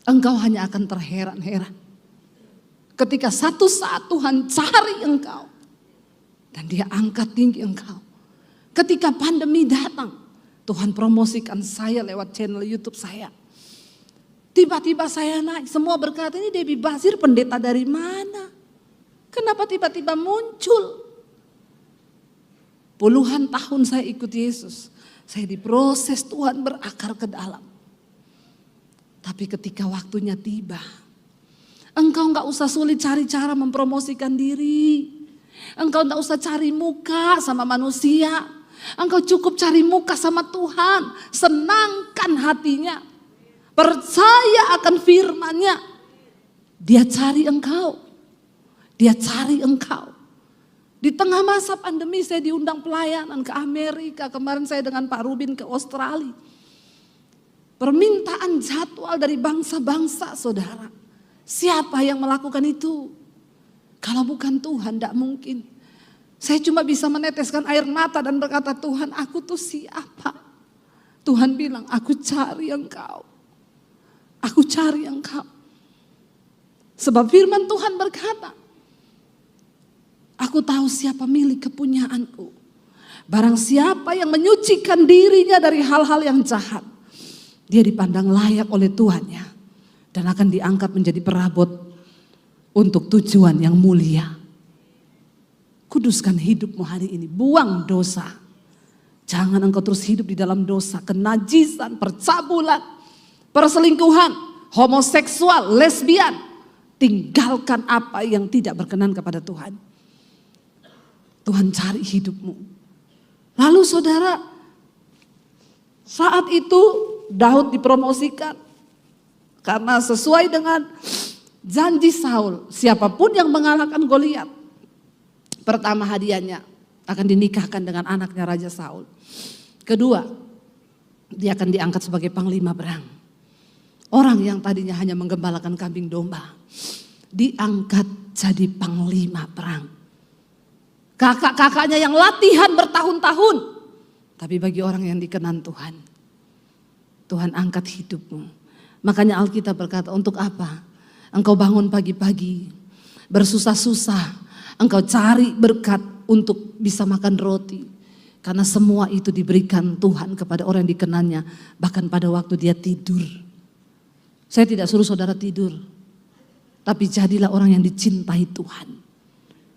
Engkau hanya akan terheran-heran ketika satu saat Tuhan cari engkau dan dia angkat tinggi engkau. Ketika pandemi datang, Tuhan promosikan saya lewat channel YouTube saya. Tiba-tiba saya naik, semua berkata, ini Debbie Basir pendeta dari mana? Kenapa tiba-tiba muncul? Puluhan tahun saya ikut Yesus, saya diproses Tuhan berakar ke dalam. Tapi ketika waktunya tiba, engkau gak usah sulit cari cara mempromosikan diri. Engkau gak usah cari muka sama manusia. Engkau cukup cari muka sama Tuhan. Senangkan hatinya. Percaya akan firman-Nya. Dia cari engkau. Dia cari engkau. Di tengah masa pandemi saya diundang pelayanan ke Amerika. Kemarin saya dengan Pak Rubin ke Australia. Permintaan jadwal dari bangsa-bangsa saudara. Siapa yang melakukan itu? Kalau bukan Tuhan tidak mungkin. Saya cuma bisa meneteskan air mata dan berkata, Tuhan aku tuh siapa? Tuhan bilang, aku cari engkau. Aku cari engkau. Sebab firman Tuhan berkata, aku tahu siapa milik kepunyaanku. Barang siapa yang menyucikan dirinya dari hal-hal yang jahat, dia dipandang layak oleh Tuhannya dan akan diangkat menjadi perabot untuk tujuan yang mulia. Kuduskan hidupmu hari ini, buang dosa. Jangan engkau terus hidup di dalam dosa, kenajisan, percabulan, perselingkuhan, homoseksual, lesbian. Tinggalkan apa yang tidak berkenan kepada Tuhan. Tuhan cari hidupmu. Lalu saudara, saat itu Daud dipromosikan. Karena sesuai dengan janji Saul, siapapun yang mengalahkan Goliat, pertama hadiahnya akan dinikahkan dengan anaknya Raja Saul. Kedua, dia akan diangkat sebagai panglima perang. Orang yang tadinya hanya menggembalakan kambing domba, diangkat jadi panglima perang. Kakak-kakaknya yang latihan bertahun-tahun, tapi bagi orang yang dikenan Tuhan, Tuhan angkat hidupmu. Makanya Alkitab berkata, untuk apa Engkau bangun pagi-pagi, bersusah-susah, engkau cari berkat untuk bisa makan roti. Karena semua itu diberikan Tuhan kepada orang yang dikenannya, bahkan pada waktu dia tidur. Saya tidak suruh saudara tidur, tapi jadilah orang yang dicintai Tuhan.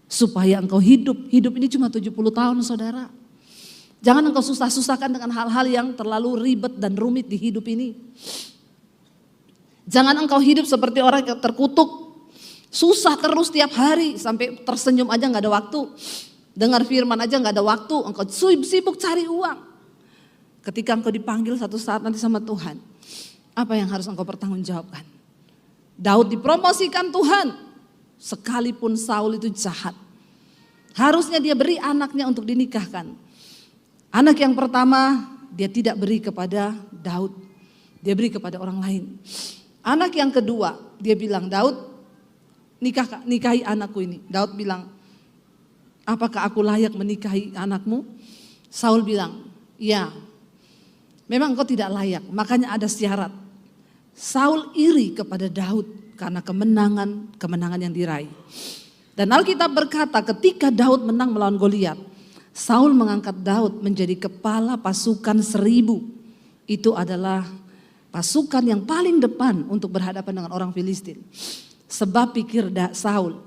Supaya engkau hidup ini cuma 70 tahun saudara. Jangan engkau susah-susahkan dengan hal-hal yang terlalu ribet dan rumit di hidup ini. Jangan engkau hidup seperti orang yang terkutuk. Susah terus tiap hari, sampai tersenyum aja gak ada waktu. Dengar firman aja gak ada waktu, engkau sibuk cari uang. Ketika engkau dipanggil satu saat nanti sama Tuhan, apa yang harus engkau pertanggungjawabkan? Daud dipromosikan Tuhan, sekalipun Saul itu jahat. Harusnya dia beri anaknya untuk dinikahkan. Anak yang pertama dia tidak beri kepada Daud, dia beri kepada orang lain. Anak yang kedua dia bilang, Daud nikahi anakku ini. Daud bilang, apakah aku layak menikahi anakmu? Saul bilang, ya memang engkau tidak layak, makanya ada syarat. Saul iri kepada Daud karena kemenangan yang diraih. Dan Alkitab berkata ketika Daud menang melawan Goliat, Saul mengangkat Daud menjadi kepala pasukan 1000. Itu adalah pasukan yang paling depan untuk berhadapan dengan orang Filistin. Sebab pikir Saul,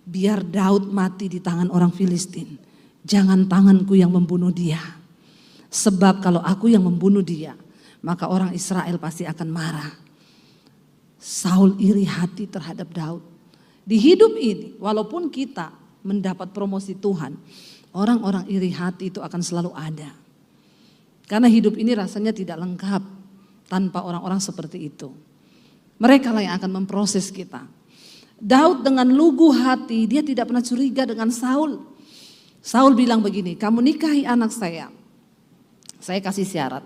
biar Daud mati di tangan orang Filistin, jangan tanganku yang membunuh dia. Sebab kalau aku yang membunuh dia, maka orang Israel pasti akan marah. Saul iri hati terhadap Daud. Di hidup ini, walaupun kita mendapat promosi Tuhan, orang-orang iri hati itu akan selalu ada. Karena hidup ini rasanya tidak lengkap tanpa orang-orang seperti itu. Mereka lah yang akan memproses kita. Daud dengan lugu hati, dia tidak pernah curiga dengan Saul. Saul bilang begini, kamu nikahi anak saya kasih syarat.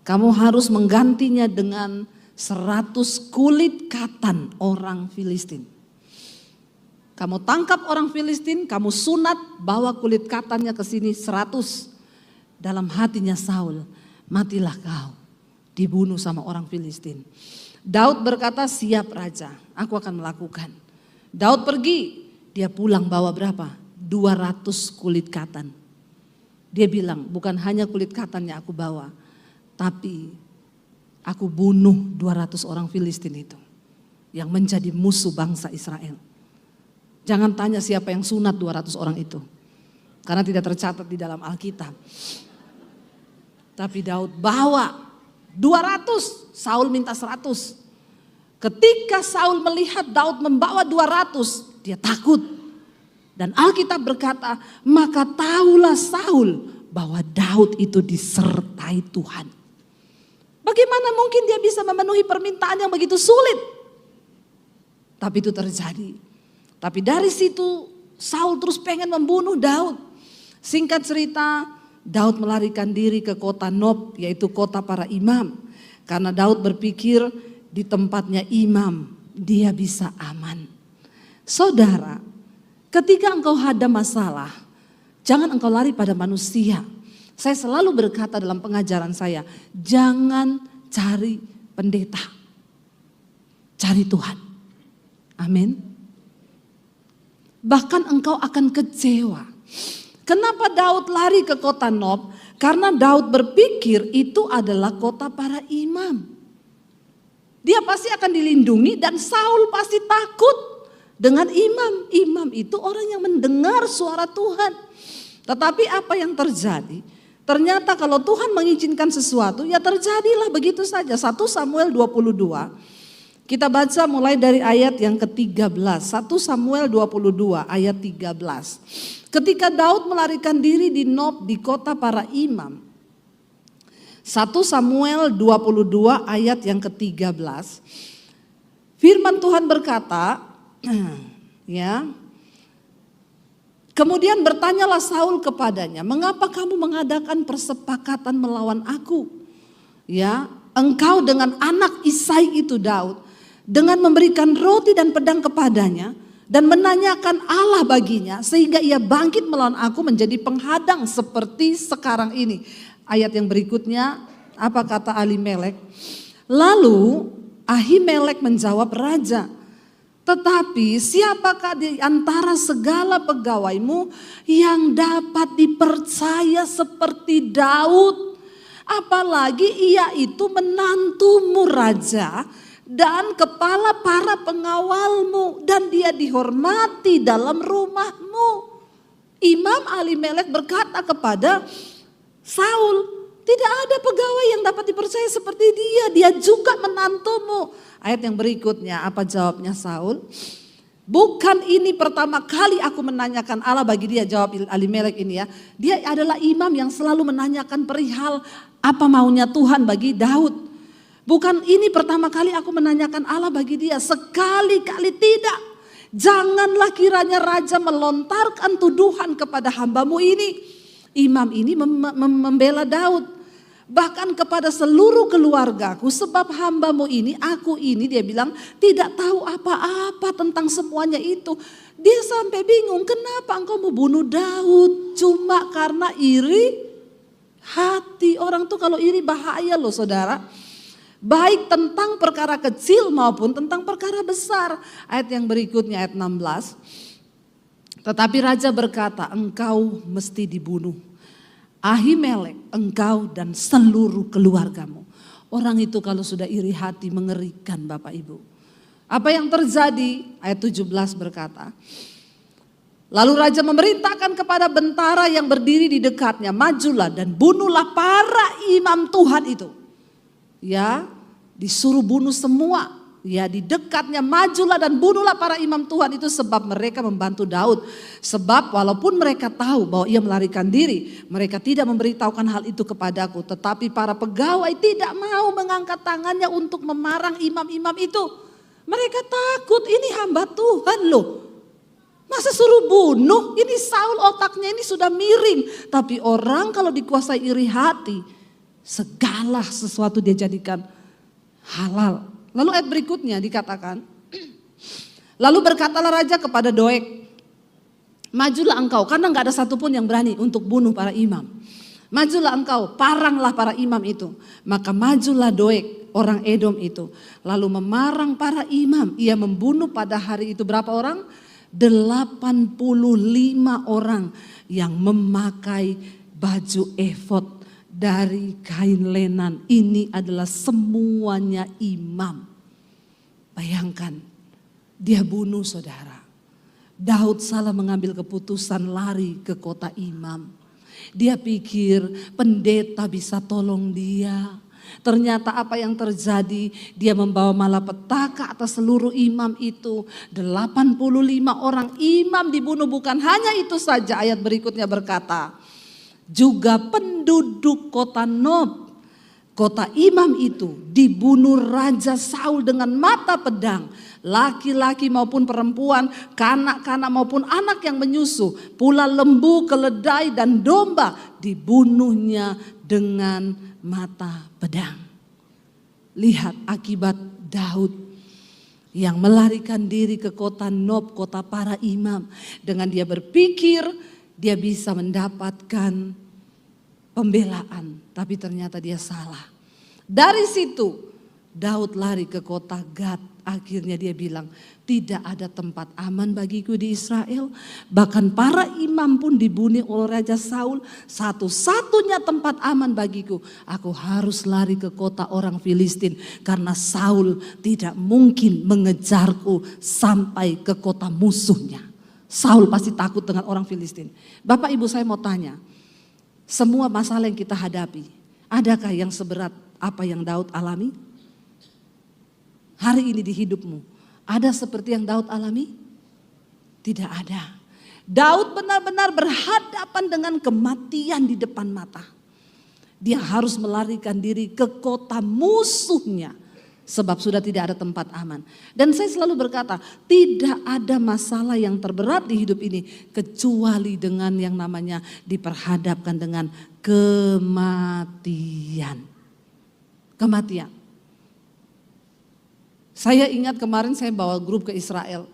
Kamu harus menggantinya dengan 100 kulit katan orang Filistin. Kamu tangkap orang Filistin, kamu sunat, bawa kulit katannya ke sini 100. Dalam hatinya Saul, matilah kau, dibunuh sama orang Filistin. Daud berkata, siap raja, aku akan melakukan. Daud pergi, dia pulang bawa berapa? 200 kulit katan. Dia bilang, bukan hanya kulit katannya aku bawa, tapi aku bunuh 200 orang Filistin itu yang menjadi musuh bangsa Israel. Jangan tanya siapa yang sunat 200 orang itu, karena tidak tercatat di dalam Alkitab. Tapi Daud bawa 200, Saul minta 100. Ketika Saul melihat Daud membawa 200, dia takut. Dan Alkitab berkata, maka tahulah Saul bahwa Daud itu disertai Tuhan. Bagaimana mungkin dia bisa memenuhi permintaan yang begitu sulit? Tapi itu terjadi. Tapi dari situ Saul terus pengen membunuh Daud. Singkat cerita, Daud melarikan diri ke kota Nob, yaitu kota para imam. Karena Daud berpikir di tempatnya imam dia bisa aman. Saudara, ketika engkau ada masalah, jangan engkau lari pada manusia. Saya selalu berkata dalam pengajaran saya, jangan cari pendeta, cari Tuhan. Amin. Bahkan engkau akan kecewa. Kenapa Daud lari ke kota Nob? Karena Daud berpikir itu adalah kota para imam. Dia pasti akan dilindungi dan Saul pasti takut dengan imam. Imam itu orang yang mendengar suara Tuhan. Tetapi apa yang terjadi? Ternyata kalau Tuhan mengizinkan sesuatu, ya terjadilah begitu saja. 1 Samuel 22. Kita baca mulai dari ayat yang ke-13. 1 Samuel 22 ayat 13. Ketika Daud melarikan diri di Nob, di kota para imam. 1 Samuel 22 ayat yang ke-13. Firman Tuhan berkata, ya. Kemudian bertanyalah Saul kepadanya, mengapa kamu mengadakan persepakatan melawan aku? Ya, engkau dengan anak Isai itu Daud, dengan memberikan roti dan pedang kepadanya dan menanyakan Allah baginya sehingga ia bangkit melawan aku menjadi penghadang seperti sekarang ini. Ayat yang berikutnya, apa kata Ahimelek? Lalu Ahimelek menjawab raja, Tetapi siapakah di antara segala pegawaimu yang dapat dipercaya seperti Daud? Apalagi ia itu menantumu raja dan kepala para pengawalmu, dan dia dihormati dalam rumahmu. Imam Ahimelek berkata kepada Saul, tidak ada pegawai yang dapat dipercaya seperti dia, dia juga menantumu. Ayat yang berikutnya, apa jawabnya Saul? Bukan ini pertama kali aku menanyakan Allah bagi dia, jawab Ahimelek ini ya. Dia adalah imam yang selalu menanyakan perihal apa maunya Tuhan bagi Daud. Bukan ini pertama kali aku menanyakan Allah bagi dia, sekali-kali tidak. Janganlah kiranya raja melontarkan tuduhan kepada hambamu ini. Imam ini membela Daud. Bahkan kepada seluruh keluargaku, sebab hambamu ini, aku ini, dia bilang tidak tahu apa-apa tentang semuanya itu. Dia sampai bingung, kenapa engkau mau bunuh Daud? Cuma karena iri hati. Orang tuh kalau iri bahaya loh saudara. Baik tentang perkara kecil maupun tentang perkara besar. Ayat yang berikutnya, ayat 16. Tetapi raja berkata, engkau mesti dibunuh, Ahimelek, engkau dan seluruh keluargamu. Orang itu kalau sudah iri hati mengerikan Bapak Ibu. Apa yang terjadi? Ayat 17 berkata, lalu raja memerintahkan kepada bentara yang berdiri di dekatnya, majulah dan bunuhlah para imam Tuhan itu. Ya, disuruh bunuh semua. Ya, di dekatnya majulah dan bunuhlah para imam Tuhan itu, sebab mereka membantu Daud. Sebab walaupun mereka tahu bahwa ia melarikan diri, mereka tidak memberitahukan hal itu kepadaku. Tetapi para pegawai tidak mau mengangkat tangannya untuk memarang imam-imam itu. Mereka takut, ini hamba Tuhan loh. Masa suruh bunuh? Ini Saul otaknya ini sudah miring. Tapi orang kalau dikuasai iri hati, segala sesuatu dia jadikan halal. Lalu ayat berikutnya dikatakan, lalu berkatalah raja kepada Doeg, majulah engkau, karena gak ada satupun yang berani untuk bunuh para imam. Majulah engkau, paranglah para imam itu. Maka majulah Doeg, orang Edom itu, lalu memarang para imam. Ia membunuh pada hari itu berapa orang? 85 orang yang memakai baju efod dari kain lenan. Ini adalah semuanya imam. Bayangkan, dia bunuh saudara. Daud salah mengambil keputusan lari ke kota imam. Dia pikir pendeta bisa tolong dia. Ternyata apa yang terjadi, dia membawa malapetaka atas seluruh imam itu. 85 orang imam dibunuh, bukan hanya itu saja. Ayat berikutnya berkata, juga penduduk kota Nob, kota imam itu, dibunuh Raja Saul dengan mata pedang. Laki-laki maupun perempuan, kanak-kanak maupun anak yang menyusu, pula lembu, keledai dan domba dibunuhnya dengan mata pedang. Lihat akibat Daud yang melarikan diri ke kota Nob, kota para imam. Dengan dia berpikir dia bisa mendapatkan pembelaan, tapi ternyata dia salah. Dari situ Daud lari ke kota Gad. Akhirnya dia bilang, tidak ada tempat aman bagiku di Israel. Bahkan para imam pun dibunuh oleh Raja Saul. Satu-satunya tempat aman bagiku, aku harus lari ke kota orang Filistin. Karena Saul tidak mungkin mengejarku sampai ke kota musuhnya. Saul pasti takut dengan orang Filistin. Bapak Ibu, saya mau tanya, semua masalah yang kita hadapi, adakah yang seberat apa yang Daud alami? Hari ini di hidupmu, ada seperti yang Daud alami? Tidak ada. Daud benar-benar berhadapan dengan kematian di depan mata. Dia harus melarikan diri ke kota musuhnya. Sebab sudah tidak ada tempat aman. Dan saya selalu berkata, tidak ada masalah yang terberat di hidup ini kecuali dengan yang namanya diperhadapkan dengan kematian. Kematian. Saya ingat kemarin saya bawa grup ke Israel.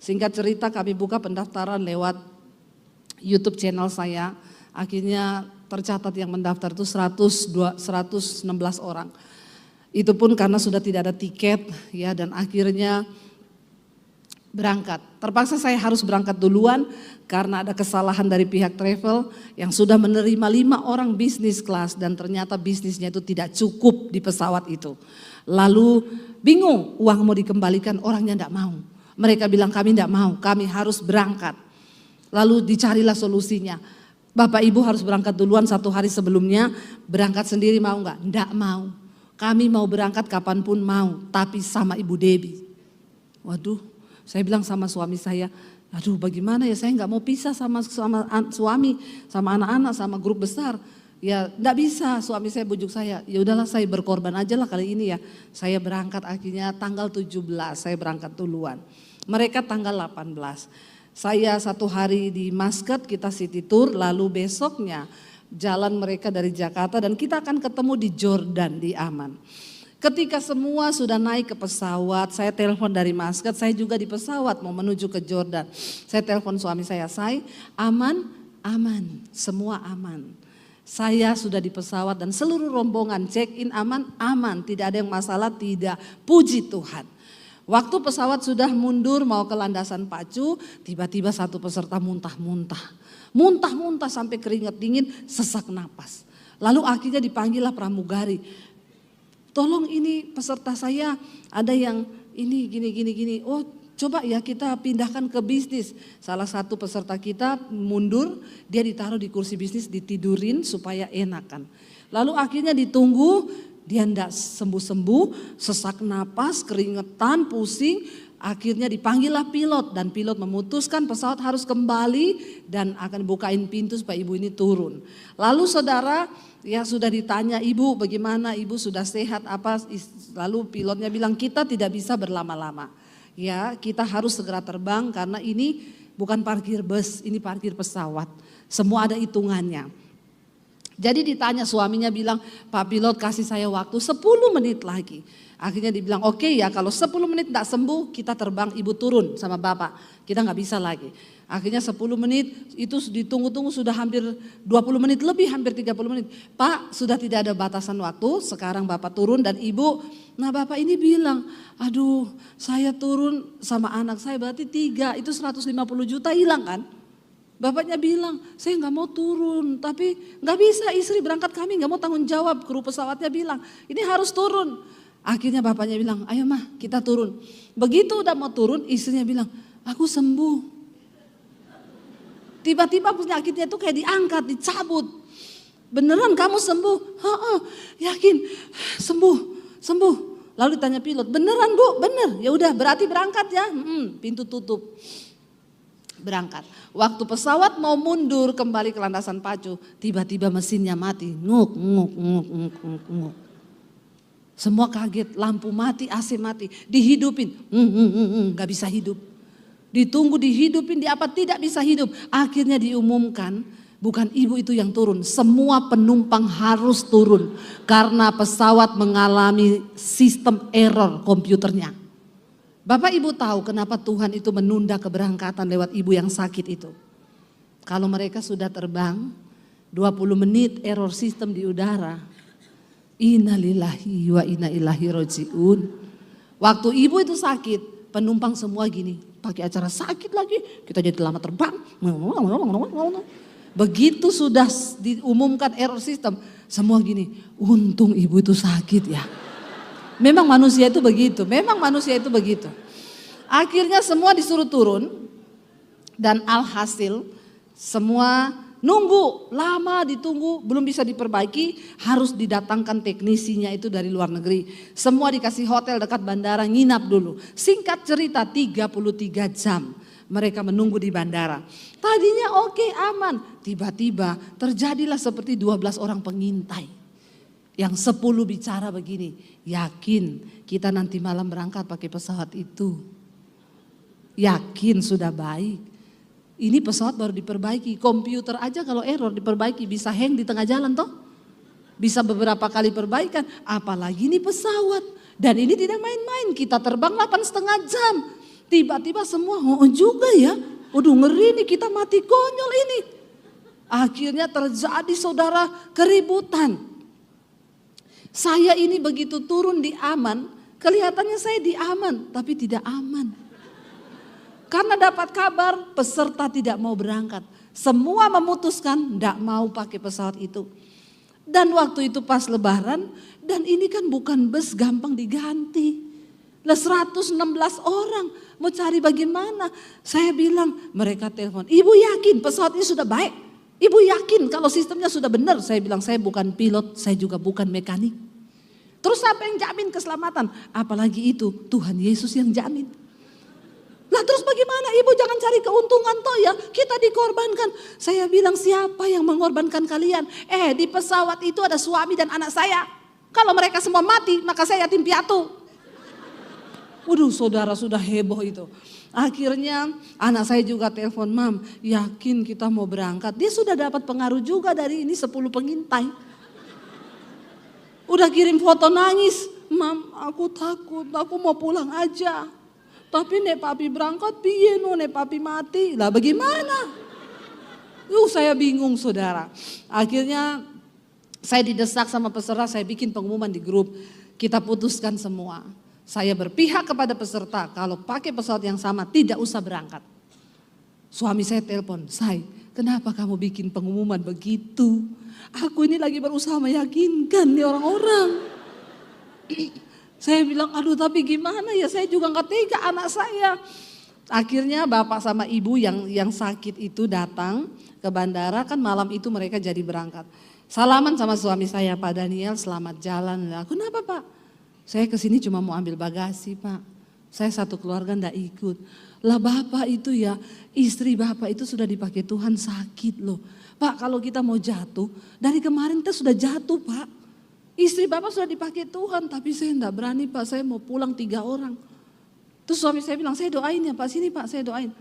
Singkat cerita kami buka pendaftaran lewat YouTube channel saya. Akhirnya tercatat yang mendaftar itu 116 orang. Itu pun karena sudah tidak ada tiket ya, dan akhirnya berangkat. Terpaksa saya harus berangkat duluan karena ada kesalahan dari pihak travel yang sudah menerima 5 orang bisnis kelas dan ternyata bisnisnya itu tidak cukup di pesawat itu. Lalu bingung, uang mau dikembalikan, orangnya tidak mau. Mereka bilang kami tidak mau, kami harus berangkat. Lalu dicarilah solusinya. Bapak Ibu harus berangkat duluan 1 hari sebelumnya, berangkat sendiri mau nggak? Tidak mau. Kami mau berangkat kapanpun mau, tapi sama Ibu Debbie. Waduh, saya bilang sama suami saya, aduh bagaimana ya, saya nggak mau pisah sama suami, sama anak-anak, sama grup besar. Ya nggak bisa, suami saya bujuk saya, ya udahlah saya berkorban aja lah kali ini ya. Saya berangkat akhirnya tanggal 17, saya berangkat duluan. Mereka tanggal 18. Saya 1 hari di Muscat, kita city tour, lalu besoknya jalan mereka dari Jakarta dan kita akan ketemu di Jordan, di Amman. Ketika semua sudah naik ke pesawat, saya telepon dari Muscat, saya juga di pesawat mau menuju ke Jordan. Saya telepon suami saya, aman, aman, semua aman. Saya sudah di pesawat dan seluruh rombongan check in aman, aman, tidak ada yang masalah, tidak, puji Tuhan. Waktu pesawat sudah mundur mau ke landasan pacu, tiba-tiba satu peserta muntah-muntah. Muntah-muntah sampai keringat dingin, sesak napas. Lalu akhirnya dipanggillah pramugari. Tolong ini peserta saya ada yang ini gini. Oh coba ya kita pindahkan ke bisnis. Salah satu peserta kita mundur, dia ditaruh di kursi bisnis, ditidurin supaya enakan. Lalu akhirnya ditunggu, dia tidak sembuh-sembuh, sesak napas, keringetan, pusing. Akhirnya dipanggillah pilot dan pilot memutuskan pesawat harus kembali dan akan bukain pintu supaya ibu ini turun. Lalu saudara ya sudah ditanya, ibu bagaimana, ibu sudah sehat apa? Lalu pilotnya bilang kita tidak bisa berlama-lama. Ya kita harus segera terbang karena ini bukan parkir bus, ini parkir pesawat. Semua ada hitungannya. Jadi ditanya, suaminya bilang, Pak pilot kasih saya waktu 10 menit lagi. Akhirnya dibilang oke ya kalau 10 menit tidak sembuh kita terbang, ibu turun sama bapak, kita nggak bisa lagi. Akhirnya 10 menit itu ditunggu-tunggu sudah hampir 20 menit lebih, hampir 30 menit. Pak sudah tidak ada batasan waktu, sekarang bapak turun dan ibu. Nah bapak ini bilang, aduh saya turun sama anak saya berarti 3, itu 150 juta hilang kan. Bapaknya bilang, saya nggak mau turun, tapi nggak bisa istri berangkat kami nggak mau tanggung jawab. Kru pesawatnya bilang, ini harus turun. Akhirnya bapaknya bilang, ayo mah kita turun. Begitu udah mau turun, istrinya bilang, aku sembuh. Tiba-tiba penyakitnya itu kayak diangkat, dicabut. Beneran kamu sembuh? Yakin, sembuh. Lalu ditanya pilot, beneran bu? Bener, ya udah berarti berangkat ya. Pintu tutup. Berangkat. Waktu pesawat mau mundur kembali ke landasan pacu, tiba-tiba mesinnya mati, nguk. Semua kaget, lampu mati, AC mati, dihidupin, nggak bisa hidup. Ditunggu dihidupin, tidak bisa hidup. Akhirnya diumumkan, bukan ibu itu yang turun, semua penumpang harus turun karena pesawat mengalami sistem error komputernya. Bapak Ibu tahu kenapa Tuhan itu menunda keberangkatan lewat ibu yang sakit itu. Kalau mereka sudah terbang, 20 menit error sistem di udara. Innalillahi wa inna ilaihi rajiun. Waktu ibu itu sakit, penumpang semua gini, pakai acara sakit lagi, kita jadi lama terbang. Begitu sudah diumumkan error sistem, semua gini, untung ibu itu sakit ya. Memang manusia itu begitu. Akhirnya semua disuruh turun dan alhasil semua nunggu, lama ditunggu, belum bisa diperbaiki, harus didatangkan teknisinya itu dari luar negeri. Semua dikasih hotel dekat bandara, nginap dulu. Singkat cerita 33 jam mereka menunggu di bandara. Tadinya oke, aman, tiba-tiba terjadilah seperti 12 orang pengintai. Yang 10 bicara begini, yakin kita nanti malam berangkat pakai pesawat itu. Yakin sudah baik. Ini pesawat baru diperbaiki, komputer aja kalau error diperbaiki bisa hang di tengah jalan toh. Bisa beberapa kali perbaikan, apalagi ini pesawat. Dan ini tidak main-main, kita terbang 8,5 jam. Tiba-tiba semua, oh juga ya, waduh ngeri nih kita mati konyol ini. Akhirnya terjadi saudara keributan. Saya ini begitu turun di Amman, kelihatannya saya di aman, tapi tidak aman. Karena dapat kabar peserta tidak mau berangkat. Semua memutuskan tidak mau pakai pesawat itu. Dan waktu itu pas lebaran, dan ini kan bukan bus gampang diganti. Lah 116 orang, mau cari bagaimana? Saya bilang, mereka telepon, ibu yakin pesawat ini sudah baik? Ibu yakin kalau sistemnya sudah benar? Saya bilang, saya bukan pilot, saya juga bukan mekanik. Terus siapa yang jamin keselamatan? Apalagi itu, Tuhan Yesus yang jamin. Lah terus bagaimana ibu, jangan cari keuntungan toh ya, kita dikorbankan. Saya bilang, siapa yang mengorbankan kalian? Di pesawat itu ada suami dan anak saya. Kalau mereka semua mati, maka saya yatim piatu. Waduh, saudara, sudah heboh itu. Akhirnya anak saya juga telepon, Mam, yakin kita mau berangkat. Dia sudah dapat pengaruh juga dari ini 10 pengintai. Udah kirim foto nangis, Mam, aku takut, aku mau pulang aja. Tapi nek papi berangkat, piye no, nek papi mati. Lah bagaimana? Saya bingung, saudara. Akhirnya saya didesak sama peserta, saya bikin pengumuman di grup. Kita putuskan semua. Saya berpihak kepada peserta, kalau pakai pesawat yang sama tidak usah berangkat. Suami saya telepon, Say, kenapa kamu bikin pengumuman begitu? Aku ini lagi berusaha meyakinkan nih orang-orang. Saya bilang, aduh tapi gimana ya, saya juga gak tega anak saya. Akhirnya bapak sama ibu yang sakit itu datang ke bandara, kan malam itu mereka jadi berangkat. Salaman sama suami saya, Pak Daniel, selamat jalan. Kenapa Pak? Saya kesini cuma mau ambil bagasi Pak. Saya satu keluarga ndak ikut. Lah bapak itu ya, istri bapak itu sudah dipakai Tuhan sakit loh. Pak kalau kita mau jatuh, dari kemarin kita sudah jatuh Pak. Istri bapak sudah dipakai Tuhan, tapi saya ndak berani Pak, saya mau pulang 3 orang. Terus suami saya bilang, saya doain ya Pak, sini Pak saya doain.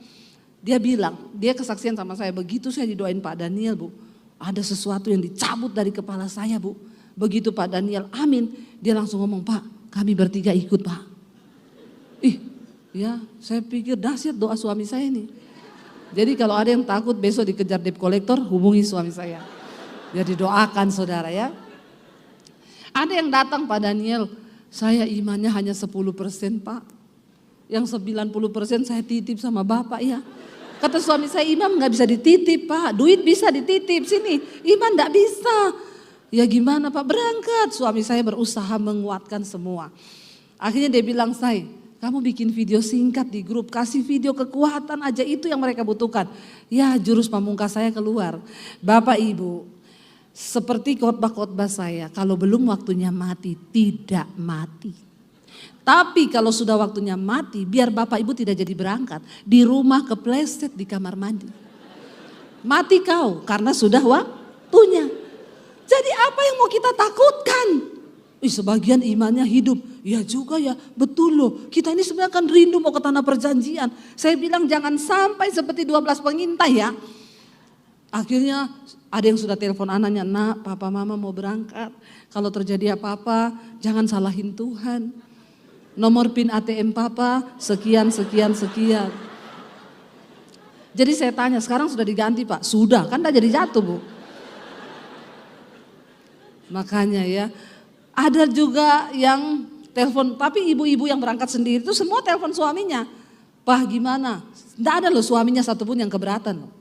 Dia bilang, dia kesaksian sama saya, begitu saya didoain Pak Daniel Bu, ada sesuatu yang dicabut dari kepala saya Bu. Begitu Pak Daniel, amin, dia langsung ngomong, Pak kami bertiga ikut Pak. Ya saya pikir dahsyat doa suami saya ini. Jadi kalau ada yang takut besok dikejar debt collector, hubungi suami saya. Biar didoakan saudara ya. Ada yang datang Pak Daniel, saya imannya hanya 10% Pak. Yang 90% saya titip sama Bapak ya. Kata suami saya, iman gak bisa dititip Pak, duit bisa dititip sini, iman gak bisa. Ya gimana Pak, berangkat. Suami saya berusaha menguatkan semua. Akhirnya dia bilang, Say, kamu bikin video singkat di grup, kasih video kekuatan aja, itu yang mereka butuhkan. Ya jurus pamungkas saya keluar. Bapak Ibu, seperti khotbah-khotbah saya, kalau belum waktunya mati, tidak mati. Tapi kalau sudah waktunya mati, biar Bapak Ibu tidak jadi berangkat, di rumah kepleset di kamar mandi. Mati kau karena sudah waktunya. Jadi apa yang mau kita takutkan? Sebagian imannya hidup. Ya juga ya, betul loh. Kita ini sebenarnya kan rindu mau ke tanah perjanjian. Saya bilang jangan sampai seperti 12 pengintai ya. Akhirnya ada yang sudah telepon anaknya, Nak, papa mama mau berangkat. Kalau terjadi apa-apa jangan salahin Tuhan. Nomor PIN ATM papa sekian, sekian, sekian. Jadi saya tanya, sekarang sudah diganti Pak? Sudah, kan udah jadi jatuh Bu. Makanya ya, ada juga yang telepon, tapi ibu-ibu yang berangkat sendiri itu semua telepon suaminya. Pak gimana? Nggak ada loh suaminya satupun yang keberatan loh.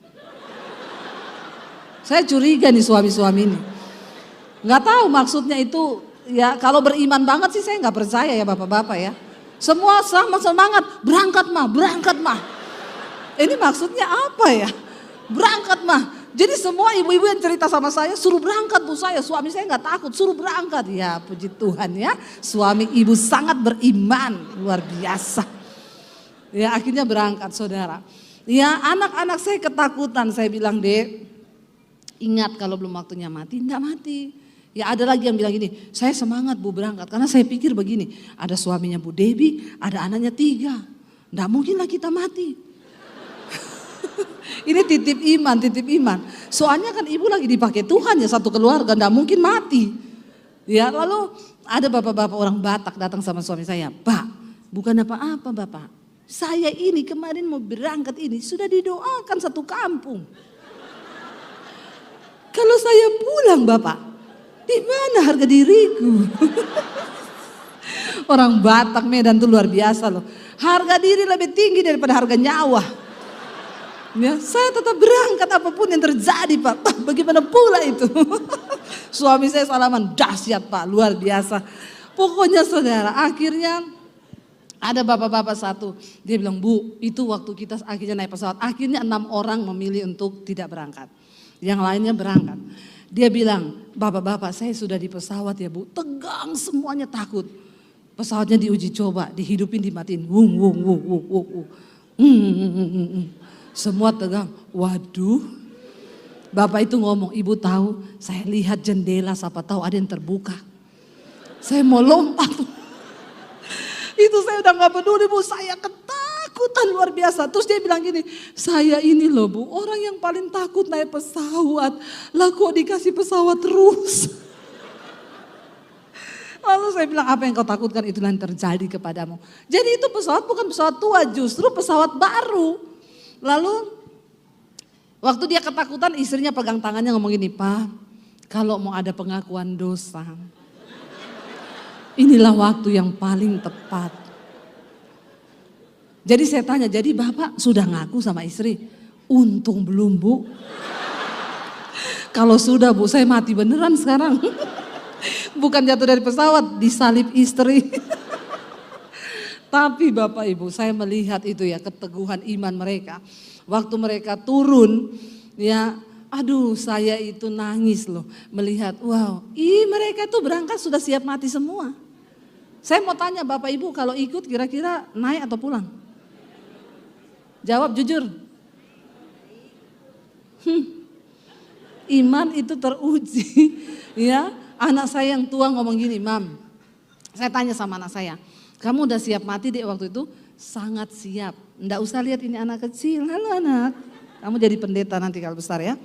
Saya curiga nih suami-suami ini. Nggak tahu maksudnya itu, ya kalau beriman banget sih saya nggak percaya ya bapak-bapak ya. Semua sama semangat, berangkat mah. Ini maksudnya apa ya? Berangkat mah. Jadi semua ibu-ibu yang cerita sama saya, suruh berangkat Bu saya, suami saya nggak takut, suruh berangkat. Ya puji Tuhan ya, suami ibu sangat beriman, luar biasa. Ya akhirnya berangkat saudara. Ya anak-anak saya ketakutan, saya bilang Dek, ingat kalau belum waktunya mati, nggak mati. Ya ada lagi yang bilang gini, saya semangat Bu berangkat, karena saya pikir begini, ada suaminya Bu Debbie, ada anaknya 3, nggak mungkin lah kita mati. Ini titip iman. Soalnya kan ibu lagi dipakai Tuhan ya, satu keluarga, nggak mungkin mati. Ya lalu ada bapak-bapak orang Batak datang sama suami saya, Pak, bukan apa-apa Bapak. Saya ini kemarin mau berangkat ini sudah didoakan satu kampung. Kalau saya pulang Bapak, di mana harga diriku? Orang Batak Medan tuh luar biasa loh. Harga diri lebih tinggi daripada harga nyawa. Ya, saya tetap berangkat apapun yang terjadi Pak. Bagaimana pula itu? Suami saya salaman, dahsyat Pak, luar biasa. Pokoknya saudara, akhirnya ada bapak-bapak satu. Dia bilang, Bu, itu waktu kita akhirnya naik pesawat. Akhirnya 6 orang memilih untuk tidak berangkat. Yang lainnya berangkat. Dia bilang, bapak-bapak saya sudah di pesawat ya Bu. Tegang semuanya takut. Pesawatnya diuji coba, dihidupin, dimatiin. Wung, wung, wung, wung, wung, wung. Semua tegang. Waduh. Bapak itu ngomong, Ibu tahu saya lihat jendela siapa tahu ada yang terbuka. Saya mau lompat. Itu saya udah gak peduli Bu, saya ketakutan luar biasa. Terus dia bilang gini, saya ini loh Bu, orang yang paling takut naik pesawat. Lah kok dikasih pesawat terus? Lalu saya bilang, apa yang kau takutkan itulah yang terjadi kepadamu. Jadi itu pesawat bukan pesawat tua, justru pesawat baru. Lalu waktu dia ketakutan, istrinya pegang tangannya ngomong gini, Pak, kalau mau ada pengakuan dosa, inilah waktu yang paling tepat. Jadi saya tanya, jadi Bapak sudah ngaku sama istri? Untung belum Bu. Kalau sudah Bu, saya mati beneran sekarang. Bukan jatuh dari pesawat, disalib istri. Tapi Bapak Ibu, saya melihat itu ya keteguhan iman mereka. Waktu mereka turun, ya aduh saya itu nangis loh. Melihat wow, mereka itu berangkat sudah siap mati semua. Saya mau tanya Bapak Ibu kalau ikut kira-kira naik atau pulang? Jawab jujur. Iman itu teruji. Ya, anak saya yang tua ngomong gini, Mam. Saya tanya sama anak saya, kamu udah siap mati dek waktu itu? Sangat siap. Nggak usah lihat ini anak kecil. Halo anak, kamu jadi pendeta nanti kalau besar ya.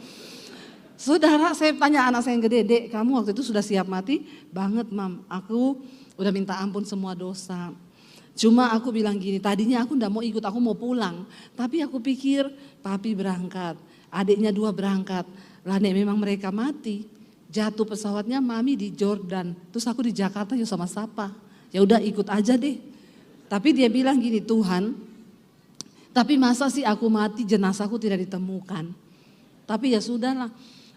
Saudara, saya tanya anak saya yang gede, dek kamu waktu itu sudah siap mati? Banget Mam, aku udah minta ampun semua dosa. Cuma aku bilang gini, tadinya aku enggak mau ikut, aku mau pulang. Tapi aku pikir papi berangkat, adiknya 2 berangkat. Lah nek memang mereka mati, jatuh pesawatnya mami di Jordan. Terus aku di Jakarta yuk sama siapa? Ya udah ikut aja deh. Tapi dia bilang gini, Tuhan, tapi masa sih aku mati jenazahku tidak ditemukan. Tapi ya sudahlah.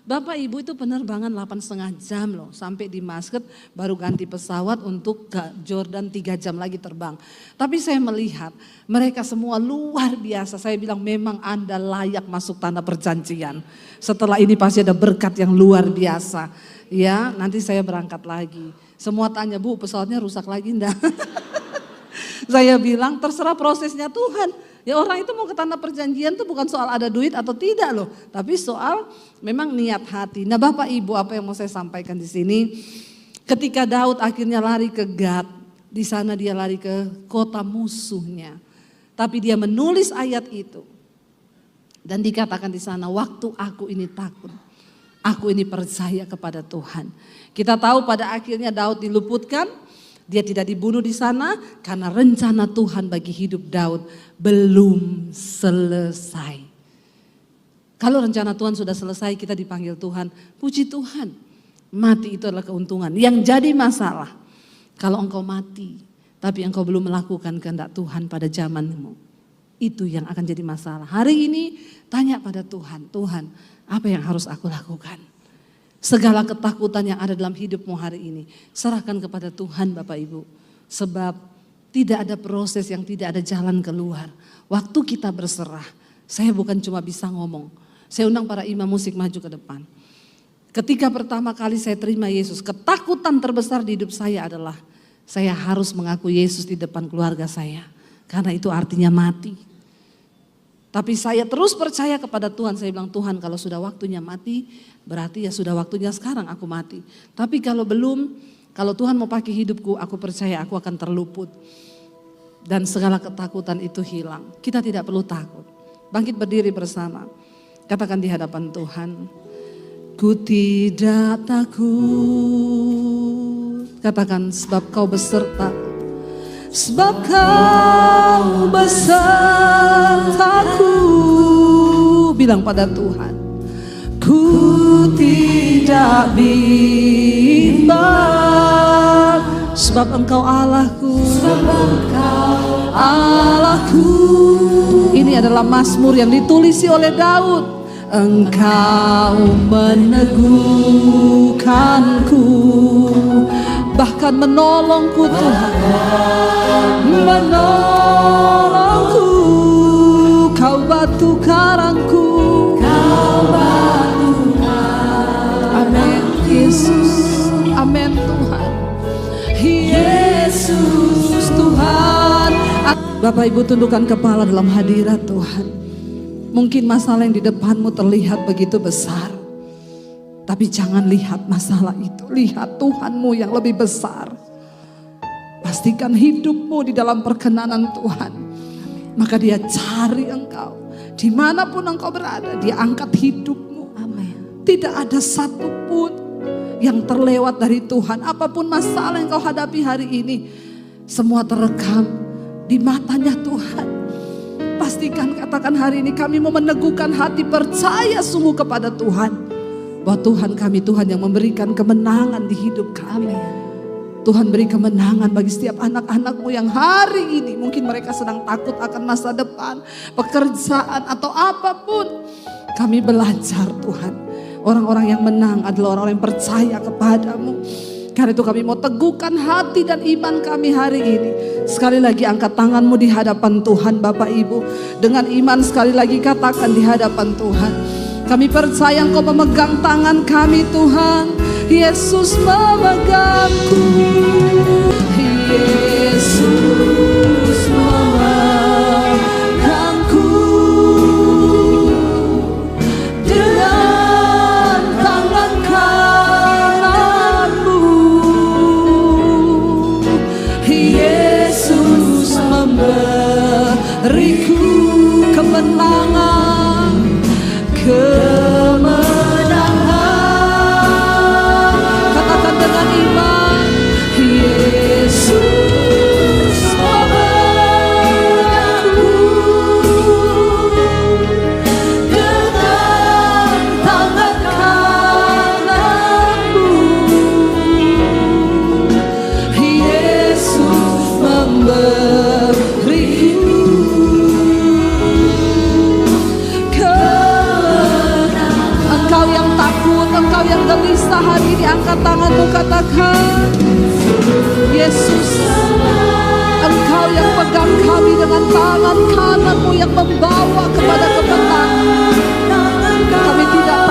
Bapak Ibu itu penerbangan 8,5 jam loh sampai di Muscat baru ganti pesawat untuk ke Jordan 3 jam lagi terbang. Tapi saya melihat mereka semua luar biasa. Saya bilang memang Anda layak masuk tanah perjanjian. Setelah ini pasti ada berkat yang luar biasa. Ya nanti saya berangkat lagi. Semua tanya Bu pesawatnya rusak lagi enggak? Saya bilang terserah prosesnya Tuhan. Ya orang itu mau ke tanah perjanjian itu bukan soal ada duit atau tidak loh. Tapi soal memang niat hati. Nah Bapak Ibu apa yang mau saya sampaikan di sini. Ketika Daud akhirnya lari ke Gad. Di sana dia lari ke kota musuhnya. Tapi dia menulis ayat itu. Dan dikatakan di sana waktu aku ini takut. Aku ini percaya kepada Tuhan. Kita tahu pada akhirnya Daud diluputkan. Dia tidak dibunuh di sana karena rencana Tuhan bagi hidup Daud belum selesai. Kalau rencana Tuhan sudah selesai kita dipanggil Tuhan, puji Tuhan. Mati itu adalah keuntungan. Yang jadi masalah kalau engkau mati tapi engkau belum melakukan kehendak Tuhan pada zamanmu. Itu yang akan jadi masalah. Hari ini tanya pada Tuhan, Tuhan apa yang harus aku lakukan? Segala ketakutan yang ada dalam hidupmu hari ini, serahkan kepada Tuhan Bapak Ibu. Sebab tidak ada proses yang tidak ada jalan keluar. Waktu kita berserah, saya bukan cuma bisa ngomong. Saya undang para imam musik maju ke depan. Ketika pertama kali saya terima Yesus, ketakutan terbesar di hidup saya adalah saya harus mengaku Yesus di depan keluarga saya. Karena itu artinya mati. Tapi saya terus percaya kepada Tuhan. Saya bilang Tuhan kalau sudah waktunya mati berarti ya sudah waktunya sekarang aku mati. Tapi kalau belum, kalau Tuhan mau pakai hidupku aku percaya aku akan terluput. Dan segala ketakutan itu hilang. Kita tidak perlu takut. Bangkit berdiri bersama. Katakan di hadapan Tuhan. Ku tidak takut. Katakan sebab kau beserta. Sebab kau besertaku. Bilang pada Tuhan. Ku tidak bimbang. sebab Engkau Allahku, Allahku. Ini adalah mazmur yang ditulisi oleh Daud. Engkau meneguhkanku, bahkan menolongku Tuhan, menolongku. Kau batu karangku, amin Yesus, amin Tuhan, Yesus Tuhan. Bapak Ibu tundukkan kepala dalam hadirat Tuhan. Mungkin masalah yang di depanmu terlihat begitu besar, tapi jangan lihat masalah itu, lihat Tuhanmu yang lebih besar. Pastikan hidupmu di dalam perkenanan Tuhan, maka Dia cari engkau dimanapun engkau berada. Dia angkat hidupmu. Amin. Tidak ada satupun yang terlewat dari Tuhan. Apapun masalah yang kau hadapi hari ini, semua terekam di matanya Tuhan. Pastikan, katakan hari ini kami mau meneguhkan hati, percaya sungguh kepada Tuhan, bahwa Tuhan kami Tuhan yang memberikan kemenangan di hidup kami. Tuhan beri kemenangan bagi setiap anak-anakmu yang hari ini mungkin mereka sedang takut akan masa depan, pekerjaan atau apapun. Kami belajar Tuhan, orang-orang yang menang adalah orang-orang yang percaya kepadamu. Karena itu kami mau teguhkan hati dan iman kami hari ini. Sekali lagi angkat tanganmu di hadapan Tuhan Bapak Ibu. Dengan iman sekali lagi katakan di hadapan Tuhan, kami percaya Engkau memegang tangan kami Tuhan. Yesus memegangku, Yesus memegangku dengan tangan kananmu. Yesus memberiku kemenangan, katakan dengan iman, Yesus memegangku dengan tangan kananmu. Yesus memberiku Engkau yang takut, engkau yang gelisah hari ini, angkat tanganmu katakan, Yesus, Engkau yang pegang kami dengan tangan kananmu yang membawa kepada kemenangan. Kami tidak